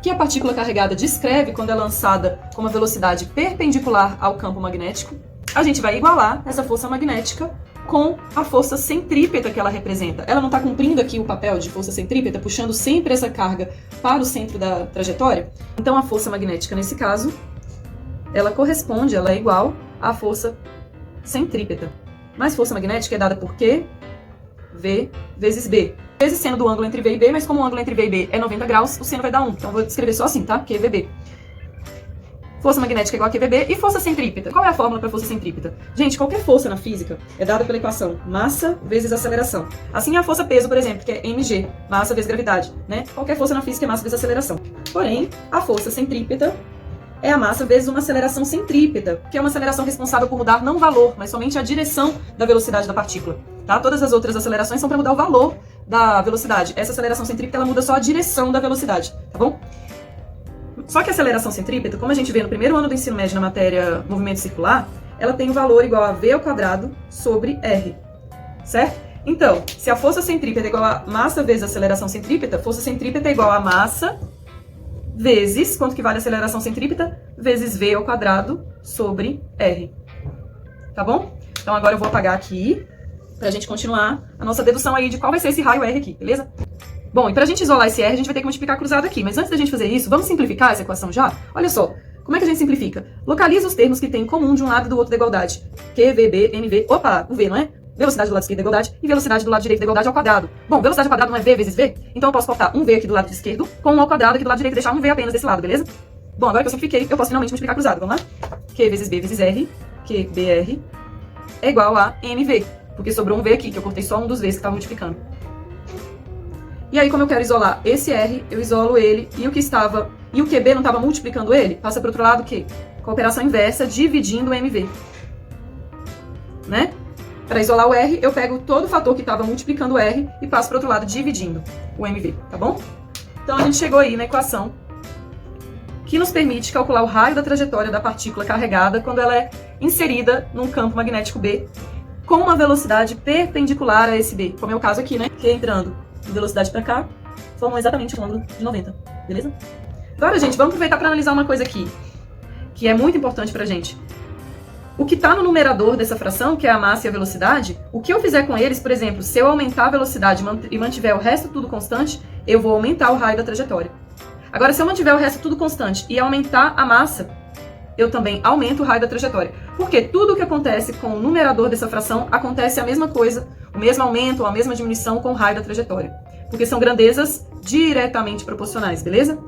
que a partícula carregada descreve quando é lançada com uma velocidade perpendicular ao campo magnético, a gente vai igualar essa força magnética com a força centrípeta que ela representa. Ela não está cumprindo aqui o papel de força centrípeta, puxando sempre essa carga para o centro da trajetória? Então a força magnética, nesse caso, ela corresponde, ela é igual à força centrípeta. Mas força magnética é dada por Q, V vezes B. Vezes seno do ângulo entre V e B, mas como o ângulo entre V e B é 90 graus, o seno vai dar 1. Então eu vou escrever só assim, tá? QVB. Força magnética é igual a QVB. E força centrípeta? Qual é a fórmula para força centrípeta? Gente, qualquer força na física é dada pela equação massa vezes aceleração. Assim é a força peso, por exemplo, que é mg, massa vezes gravidade, né? Qualquer força na física é massa vezes aceleração. Porém, a força centrípeta é a massa vezes uma aceleração centrípeta, que é uma aceleração responsável por mudar não o valor, mas somente a direção da velocidade da partícula, tá? Todas as outras acelerações são para mudar o valor da velocidade. Essa aceleração centrípeta, ela muda só a direção da velocidade, tá bom? Só que a aceleração centrípeta, como a gente vê no primeiro ano do ensino médio na matéria movimento circular, ela tem um valor igual a v ao quadrado sobre r, certo? Então, se a força centrípeta é igual a massa vezes a aceleração centrípeta, força centrípeta é igual a massa vezes, quanto que vale a aceleração centrípeta? Vezes v ao quadrado sobre r, tá bom? Então agora eu vou apagar aqui, pra gente continuar a nossa dedução aí de qual vai ser esse raio r aqui, beleza? Bom, e para a gente isolar esse r, a gente vai ter que multiplicar cruzado aqui. Mas antes da gente fazer isso, vamos simplificar essa equação já? Olha só, como é que a gente simplifica? Localiza os termos que tem em comum de um lado e do outro da igualdade. Q, V, B, N, V. Opa, o V, não é? Velocidade do lado esquerdo da igualdade e velocidade do lado direito da igualdade ao quadrado. Bom, velocidade ao quadrado não é V vezes V? Então eu posso cortar um V aqui do lado esquerdo com um ao quadrado aqui do lado direito e deixar um V apenas desse lado, beleza? Bom, agora que eu simplifiquei, eu posso finalmente multiplicar cruzado. Vamos lá? Q vezes B vezes R, QBR, é igual a NV. Porque sobrou um V aqui, que eu cortei só um dos Vs que estava multiplicando. E aí, como eu quero isolar esse R, eu isolo ele, e o QB não estava multiplicando ele, passa para o outro lado o quê? Com a operação inversa, dividindo o MV. Né? Para isolar o R, eu pego todo o fator que estava multiplicando o R e passo para o outro lado, dividindo o MV, tá bom? Então, a gente chegou aí na equação que nos permite calcular o raio da trajetória da partícula carregada quando ela é inserida num campo magnético B com uma velocidade perpendicular a esse B, como é o caso aqui, né? Que entrando de velocidade para cá, formam exatamente um ângulo de 90, beleza? Agora, gente, vamos aproveitar para analisar uma coisa aqui, que é muito importante pra gente. O que está no numerador dessa fração, que é a massa e a velocidade, o que eu fizer com eles, por exemplo, se eu aumentar a velocidade e mantiver o resto tudo constante, eu vou aumentar o raio da trajetória. Agora, se eu mantiver o resto tudo constante e aumentar a massa, eu também aumento o raio da trajetória. Porque tudo o que acontece com o numerador dessa fração acontece a mesma coisa, o mesmo aumento ou a mesma diminuição com o raio da trajetória. Porque são grandezas diretamente proporcionais, beleza?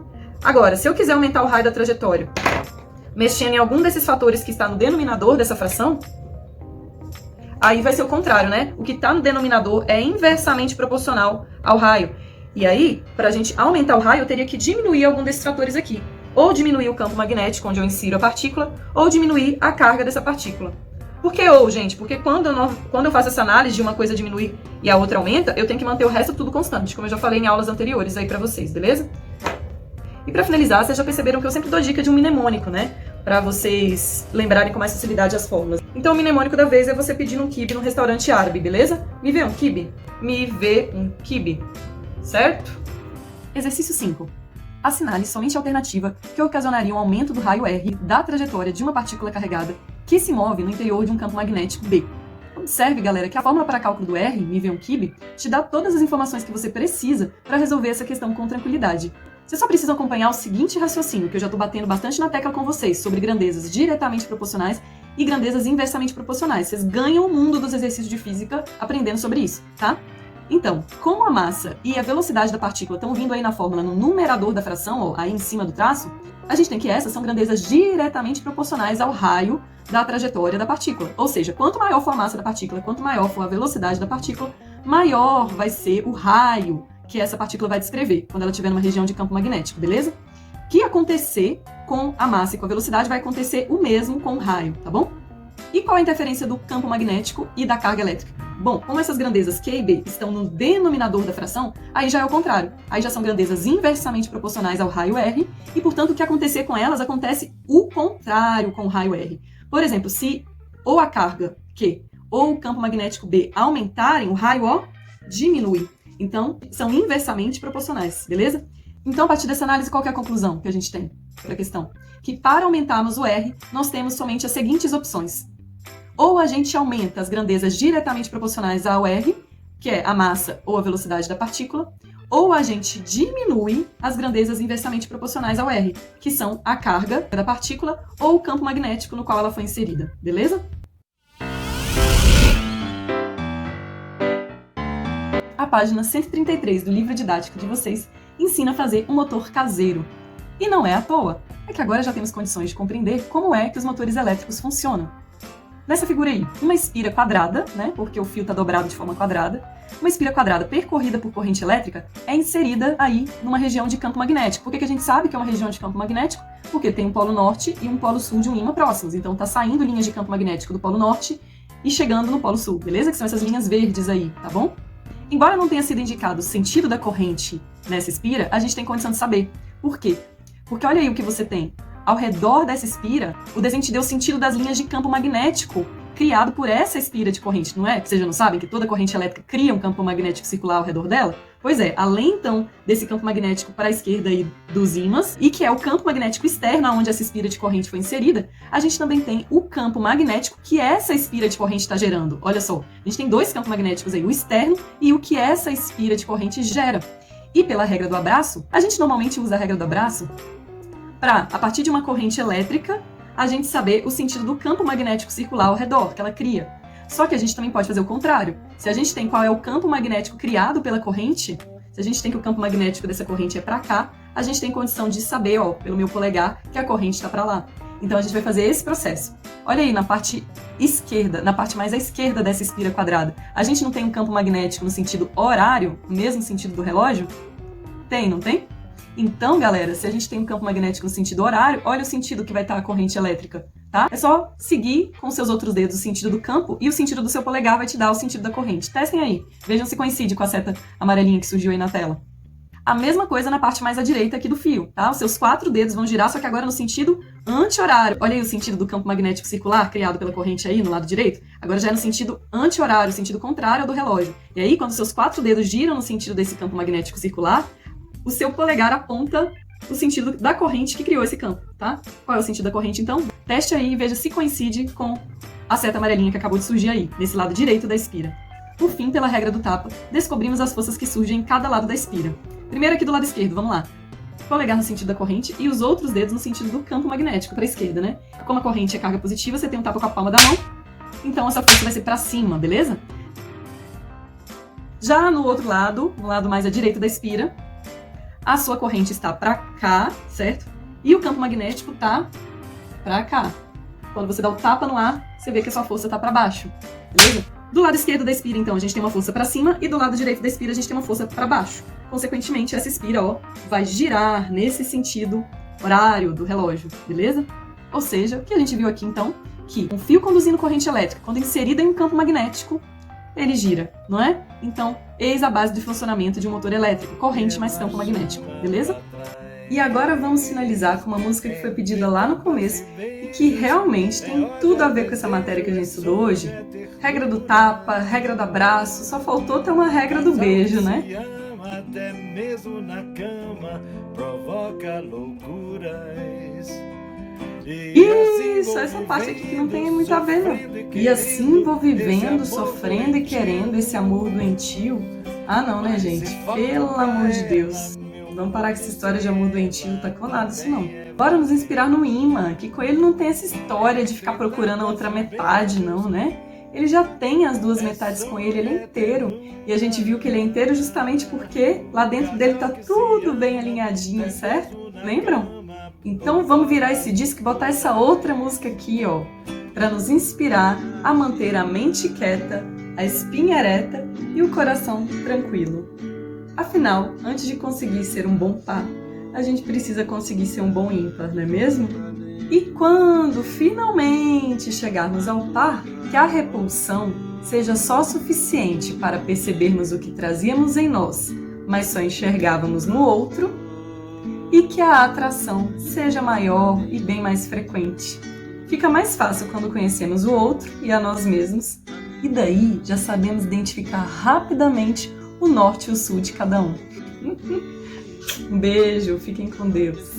Agora, se eu quiser aumentar o raio da trajetória, mexendo em algum desses fatores que está no denominador dessa fração, aí vai ser o contrário, né? O que está no denominador é inversamente proporcional ao raio. E aí, para a gente aumentar o raio, eu teria que diminuir algum desses fatores aqui. Ou diminuir o campo magnético, onde eu insiro a partícula, ou diminuir a carga dessa partícula. Por que ou, gente? Porque quando eu faço essa análise de uma coisa diminuir e a outra aumenta, eu tenho que manter o resto tudo constante, como eu já falei em aulas anteriores aí pra vocês, beleza? E pra finalizar, vocês já perceberam que eu sempre dou dica de um mnemônico, né? Pra vocês lembrarem com mais facilidade as fórmulas. Então o mnemônico da vez é você pedir um quibe num restaurante árabe, beleza? Me vê um quibe? Me vê um quibe. Certo? Exercício 5. Assinale somente a alternativa que ocasionaria um aumento do raio R da trajetória de uma partícula carregada que se move no interior de um campo magnético B. Observe, galera, que a fórmula para cálculo do R, me vê um quibe, te dá todas as informações que você precisa para resolver essa questão com tranquilidade. Você só precisa acompanhar o seguinte raciocínio, que eu já estou batendo bastante na tecla com vocês, sobre grandezas diretamente proporcionais e grandezas inversamente proporcionais. Vocês ganham o mundo dos exercícios de física aprendendo sobre isso, tá? Então, como a massa e a velocidade da partícula estão vindo aí na fórmula no numerador da fração, ó, aí em cima do traço, a gente tem que essas são grandezas diretamente proporcionais ao raio da trajetória da partícula. Ou seja, quanto maior for a massa da partícula, quanto maior for a velocidade da partícula, maior vai ser o raio que essa partícula vai descrever quando ela estiver numa região de campo magnético, beleza? O que acontecer com a massa e com a velocidade vai acontecer o mesmo com o raio, tá bom? E qual a interferência do campo magnético e da carga elétrica? Bom, como essas grandezas Q e B estão no denominador da fração, aí já é o contrário. Aí já são grandezas inversamente proporcionais ao raio R, e, portanto, o que acontecer com elas acontece o contrário com o raio R. Por exemplo, se ou a carga Q ou o campo magnético B aumentarem, o raio, ó, diminui. Então, são inversamente proporcionais, beleza? Então, a partir dessa análise, qual que é a conclusão que a gente tem para a questão? Que para aumentarmos o R, nós temos somente as seguintes opções. Ou a gente aumenta as grandezas diretamente proporcionais ao R, que é a massa ou a velocidade da partícula, ou a gente diminui as grandezas inversamente proporcionais ao R, que são a carga da partícula ou o campo magnético no qual ela foi inserida, beleza? A página 133 do livro didático de vocês ensina a fazer um motor caseiro. E não é à toa, é que agora já temos condições de compreender como é que os motores elétricos funcionam. Nessa figura aí, uma espira quadrada, né, porque o fio está dobrado de forma quadrada, uma espira quadrada percorrida por corrente elétrica é inserida aí numa região de campo magnético. Por que a gente sabe que é uma região de campo magnético? Porque tem um polo norte e um polo sul de um ímã próximos. Então está saindo linhas de campo magnético do polo norte e chegando no polo sul, beleza? Que são essas linhas verdes aí, tá bom? Embora não tenha sido indicado o sentido da corrente nessa espira, a gente tem condição de saber. Por quê? Porque olha aí o que você tem. Ao redor dessa espira, o desenho te deu o sentido das linhas de campo magnético criado por essa espira de corrente, não é? Vocês já não sabem que toda corrente elétrica cria um campo magnético circular ao redor dela? Pois é, além então desse campo magnético para a esquerda aí dos ímãs, e que é o campo magnético externo onde essa espira de corrente foi inserida, a gente também tem o campo magnético que essa espira de corrente está gerando. Olha só, a gente tem dois campos magnéticos aí, o externo e o que essa espira de corrente gera. E pela regra do abraço, a gente normalmente usa a regra do abraço para, a partir de uma corrente elétrica, a gente saber o sentido do campo magnético circular ao redor que ela cria. Só que a gente também pode fazer o contrário. Se a gente tem qual é o campo magnético criado pela corrente, se a gente tem que o campo magnético dessa corrente é para cá, a gente tem condição de saber, ó, pelo meu polegar, que a corrente está para lá. Então a gente vai fazer esse processo. Olha aí, na parte esquerda, na parte mais à esquerda dessa espira quadrada, a gente não tem um campo magnético no sentido horário, no mesmo sentido do relógio? Tem, não tem? Então, galera, se a gente tem um campo magnético no sentido horário, olha o sentido que vai estar a corrente elétrica, tá? É só seguir com seus outros dedos o sentido do campo e o sentido do seu polegar vai te dar o sentido da corrente. Testem aí, vejam se coincide com a seta amarelinha que surgiu aí na tela. A mesma coisa na parte mais à direita aqui do fio, tá? Os seus 4 dedos vão girar, só que agora no sentido anti-horário. Olha aí o sentido do campo magnético circular criado pela corrente aí no lado direito. Agora já é no sentido anti-horário, sentido contrário ao do relógio. E aí, quando os seus 4 dedos giram no sentido desse campo magnético circular, o seu polegar aponta o sentido da corrente que criou esse campo, tá? Qual é o sentido da corrente, então? Teste aí e veja se coincide com a seta amarelinha que acabou de surgir aí, nesse lado direito da espira. Por fim, pela regra do tapa, descobrimos as forças que surgem em cada lado da espira. Primeiro aqui do lado esquerdo, vamos lá. Polegar no sentido da corrente e os outros dedos no sentido do campo magnético, para a esquerda, né? Como a corrente é carga positiva, você tem um tapa com a palma da mão, então essa força vai ser para cima, beleza? Já no outro lado, no lado mais à direita da espira, a sua corrente está para cá, certo? E o campo magnético está para cá. Quando você dá o tapa no ar, você vê que a sua força está para baixo, beleza? Do lado esquerdo da espira, então, a gente tem uma força para cima e do lado direito da espira a gente tem uma força para baixo. Consequentemente, essa espira, ó, vai girar nesse sentido horário do relógio, beleza? Ou seja, o que a gente viu aqui, então, que um fio conduzindo corrente elétrica, quando inserido em um campo magnético, ele gira, não é? Então, eis a base de funcionamento de um motor elétrico, corrente mais campo magnético, beleza? E agora vamos finalizar com uma música que foi pedida lá no começo e que realmente tem tudo a ver com essa matéria que a gente estudou hoje. Regra do tapa, regra do abraço, só faltou ter uma regra do beijo, né? Até mesmo na cama provoca loucuras. Isso, essa parte aqui que não tem muito a ver, não. E assim vou vivendo, sofrendo e querendo esse amor doentio. Ah não, né, gente? Pelo amor de Deus. Vamos parar com essa história de amor doentio, tá com nada isso não. Bora nos inspirar no imã, que com ele não tem essa história de ficar procurando a outra metade, não, né? Ele já tem as duas metades com ele, ele é inteiro. E a gente viu que ele é inteiro justamente porque lá dentro dele tá tudo bem alinhadinho, certo? Lembram? Então vamos virar esse disco e botar essa outra música aqui, ó, para nos inspirar a manter a mente quieta, a espinha ereta e o coração tranquilo. Afinal, antes de conseguir ser um bom par, a gente precisa conseguir ser um bom ímpar, não é mesmo? E quando finalmente chegarmos ao par, que a repulsão seja só suficiente para percebermos o que trazíamos em nós, mas só enxergávamos no outro, e que a atração seja maior e bem mais frequente. Fica mais fácil quando conhecemos o outro e a nós mesmos, e daí já sabemos identificar rapidamente o norte e o sul de cada um. Um beijo, fiquem com Deus.